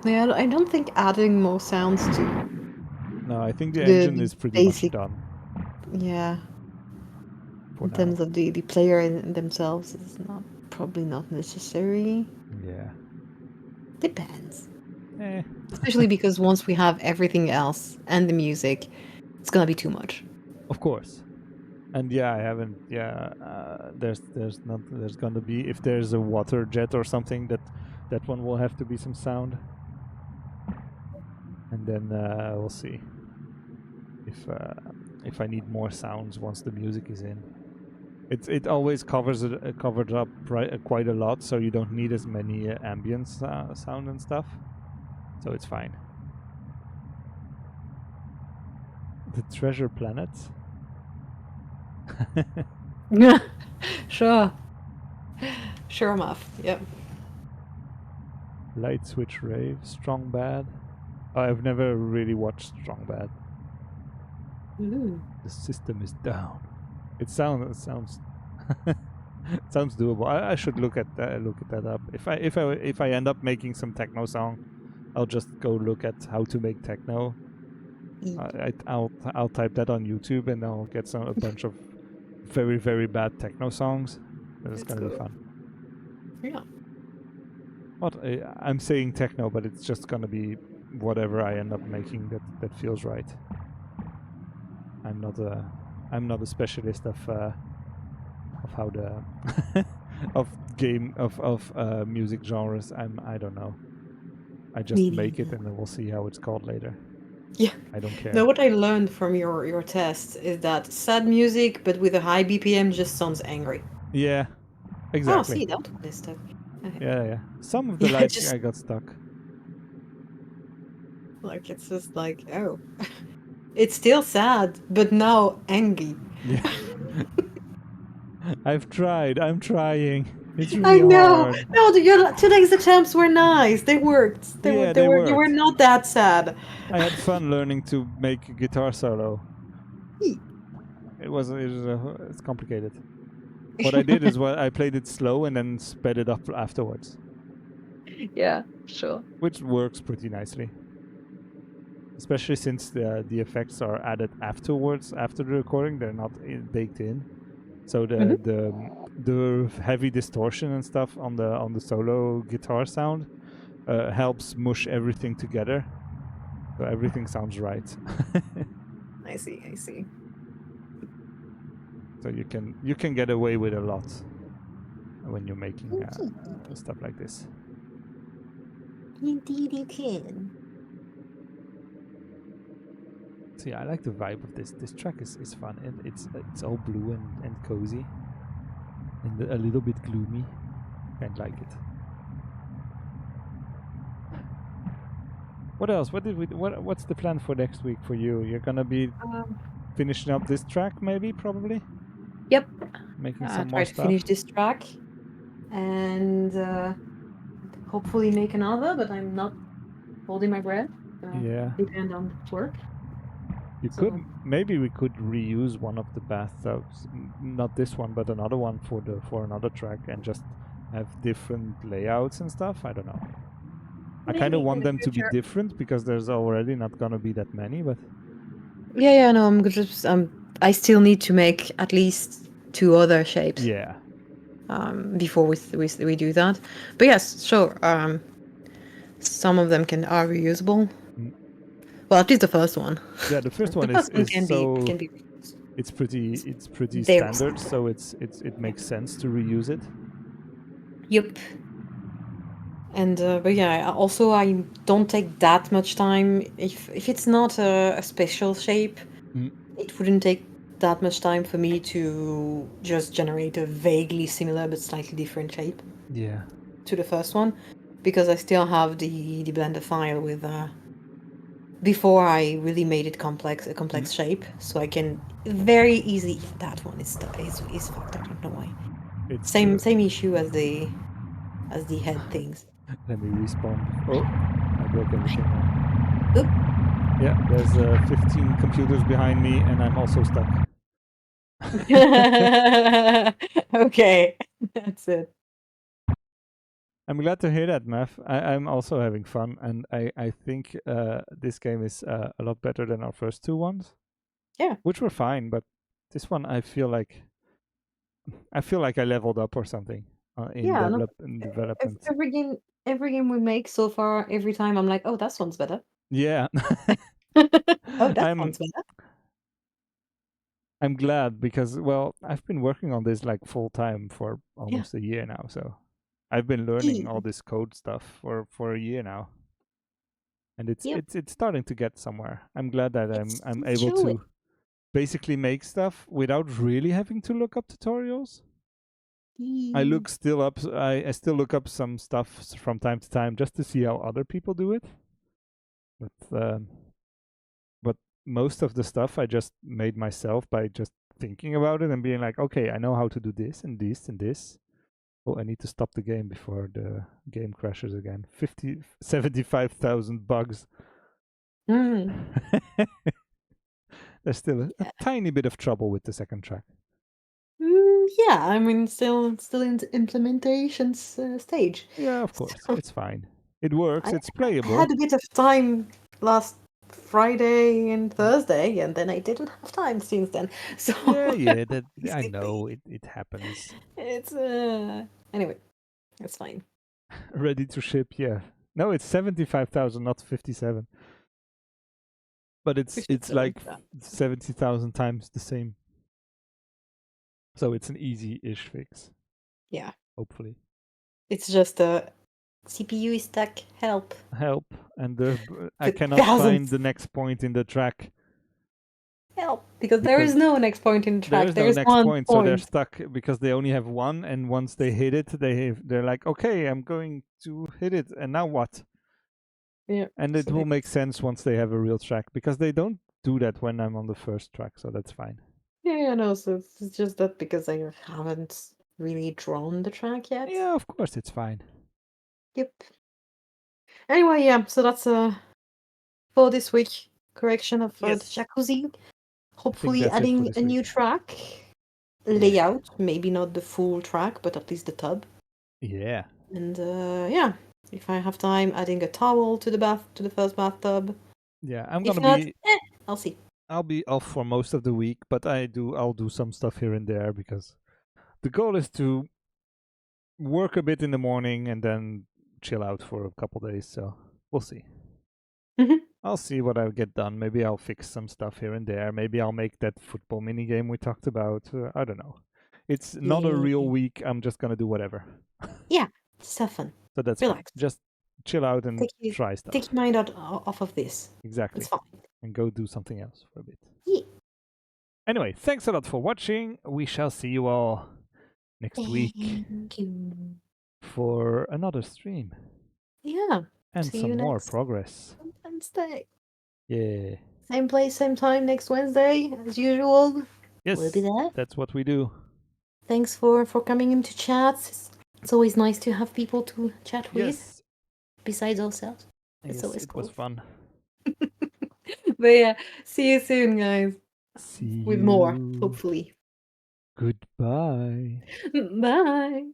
Yeah, I don't think adding more sounds to No, I think the the engine is pretty basic. much done Yeah. for In now. terms of the player in themselves, it's probably not necessary. Yeah. Depends. Eh. Especially because once we have everything else and the music, it's gonna be too much. Of course. And yeah, I haven't. Yeah, there's gonna be, if there's a water jet or something, that one will have to be some sound. And then we'll see if I need more sounds once the music is in. It always covers it covered up quite a lot, so you don't need as many ambient sound and stuff. So it's fine. The treasure planet. Sure. Sure enough. Yep. Light switch rave. Strong bad. I've never really watched Strong Bad. Ooh. The system is down. It sounds it sounds doable. I should look at that up. If I end up making some techno song, I'll just go look at how to make techno. I'll type that on YouTube and I'll get a bunch of very, very bad techno songs. That's gonna be fun. Yeah. What I'm saying techno, but it's just gonna be whatever I end up making that feels right. I'm not a specialist of how the of music genres. I don't know. I just make it and then we'll see how it's called later. Yeah. I don't care. Now, what I learned from your test is that sad music, but with a high BPM, just sounds angry. Yeah, Oh, exactly. see, that one is stuck. Okay. Yeah. Some of the Yeah, lights just- I got stuck. Like, it's just like, oh. It's still sad, but now angry. Yeah. I've tried. I'm trying. It's I really know. hard. No, today's attempts were nice. They worked. They They were worked. not that sad. I had fun learning to make a guitar solo. It's complicated. What I did is I played it slow and then sped it up afterwards, Yeah, sure. which works pretty nicely. Especially since the effects are added afterwards after the recording, they're not baked in. So the heavy distortion and stuff on the solo guitar sound helps mush everything together, so everything sounds right. I see. So you can get away with a lot when you're making stuff like this. Indeed, you can. So yeah, I like the vibe of this. This track is fun, and it's all blue and cozy, and a little bit gloomy. Kind like it. What else? What's the plan for next week for you? You're gonna be finishing up this track, maybe, probably. Yep. Making some Try more to stuff. finish this track and hopefully make another, but I'm not holding my breath. Yeah. Depend on work. You So- could maybe we could reuse one of the bathtubs, not this one, but another one for another track, and just have different layouts and stuff. I don't know. I kind of Maybe in want the them to be future. different because there's already not gonna be that many. But Yeah, no, I'm just I still need to make at least 2 other shapes. yeah, Before we do that. But yes, sure. Some of them are reusable. Mm. Well, at least the first one. yeah. The first The one first one is so can be. it's pretty Very standard, so it makes sense to reuse it. Yep. And but yeah, also I don't take that much time if it's not a special shape. Mm. It wouldn't take that much time for me to just generate a vaguely similar but slightly different shape Yeah. to the first one, because I still have the Blender file with before I really made it a complex shape, so I can very easily. That one is fucked. I don't know why. It's Same issue as the head things. Let me respawn. Oh, I broke everything. Oop. Yeah, there's 15 computers behind me, and I'm also stuck. Okay, that's it. I'm glad to hear that, Math. I'm also having fun, and I think this game is a lot better than our first 2 ones. Yeah. Which were fine, but this one I feel like I leveled up or something in Yeah, no, development. every game we make so far, every time I'm like, oh, that one's better. Yeah. Oh, that one's better. I'm glad because, well, I've been working on this like full time for almost a year now, so I've been learning all this code stuff for a year now, and it's starting to get somewhere. I'm glad that I'm able to basically make stuff without really having to look up tutorials. I still look up some stuff from time to time just to see how other people do it, but most of the stuff I just made myself by just thinking about it and being like, okay, I know how to do this and this and this. Oh, I need to stop the game before the game crashes again. 75,000 bugs. There's still a tiny bit of trouble with the second track. Yeah, I mean, still in the implementation stage. Yeah, of course. It's fine. It works. It's playable. I had a bit of time last Friday and Thursday, and then I didn't have time since then. So yeah, that I know it happens. It's anyway, it's fine. Ready to ship, yeah. No, it's 75,000, not 57. But it's like 70,000 times the same. So it's an easy-ish fix. Yeah. Hopefully. It's just a CPU is stuck. Help. And I cannot find the next point in the track. Help, because there is no next point in the track. There is no next one point, so they're stuck because they only have one, and once they hit it, they're like, okay, I'm going to hit it, and now what? Yeah. And it will make sense once they have a real track, because they don't do that when I'm on the first track, so that's fine. Yeah, no, so it's just that because I haven't really drawn the track yet. Yeah, of course, it's fine. Yep. Anyway, yeah, so that's for this week, correction of the jacuzzi. Hopefully adding a new track layout, maybe not the full track, but at least the tub. Yeah. And yeah, if I have time, adding a towel to the first bathtub. Yeah, I'm If gonna not, I'll see. I'll be off for most of the week, but I'll do some stuff here and there because the goal is to work a bit in the morning and then chill out for a couple days. So we'll see. I'll see what I'll get done. Maybe I'll fix some stuff here and there. Maybe I'll make that football mini game we talked about. I don't know. It's not a real week. I'm just gonna do whatever. Yeah, it's have fun. So that's relax. Just chill out and try stuff. Take your mind off of this. Exactly. It's fine. and go do something else for a bit. Yeah. Anyway, thanks a lot for watching. We shall see you all next week Thank you. for another stream Yeah. and See some you more next progress. Wednesday. Yeah. Same place, same time next Wednesday, as usual. Yes, We'll be there. that's what we do. Thanks for coming into chats. It's always nice to have people to chat with Yes. besides ourselves. It's Yes, always it cool. was fun. But yeah, see you soon, guys. See With you. more, hopefully. Goodbye. Bye.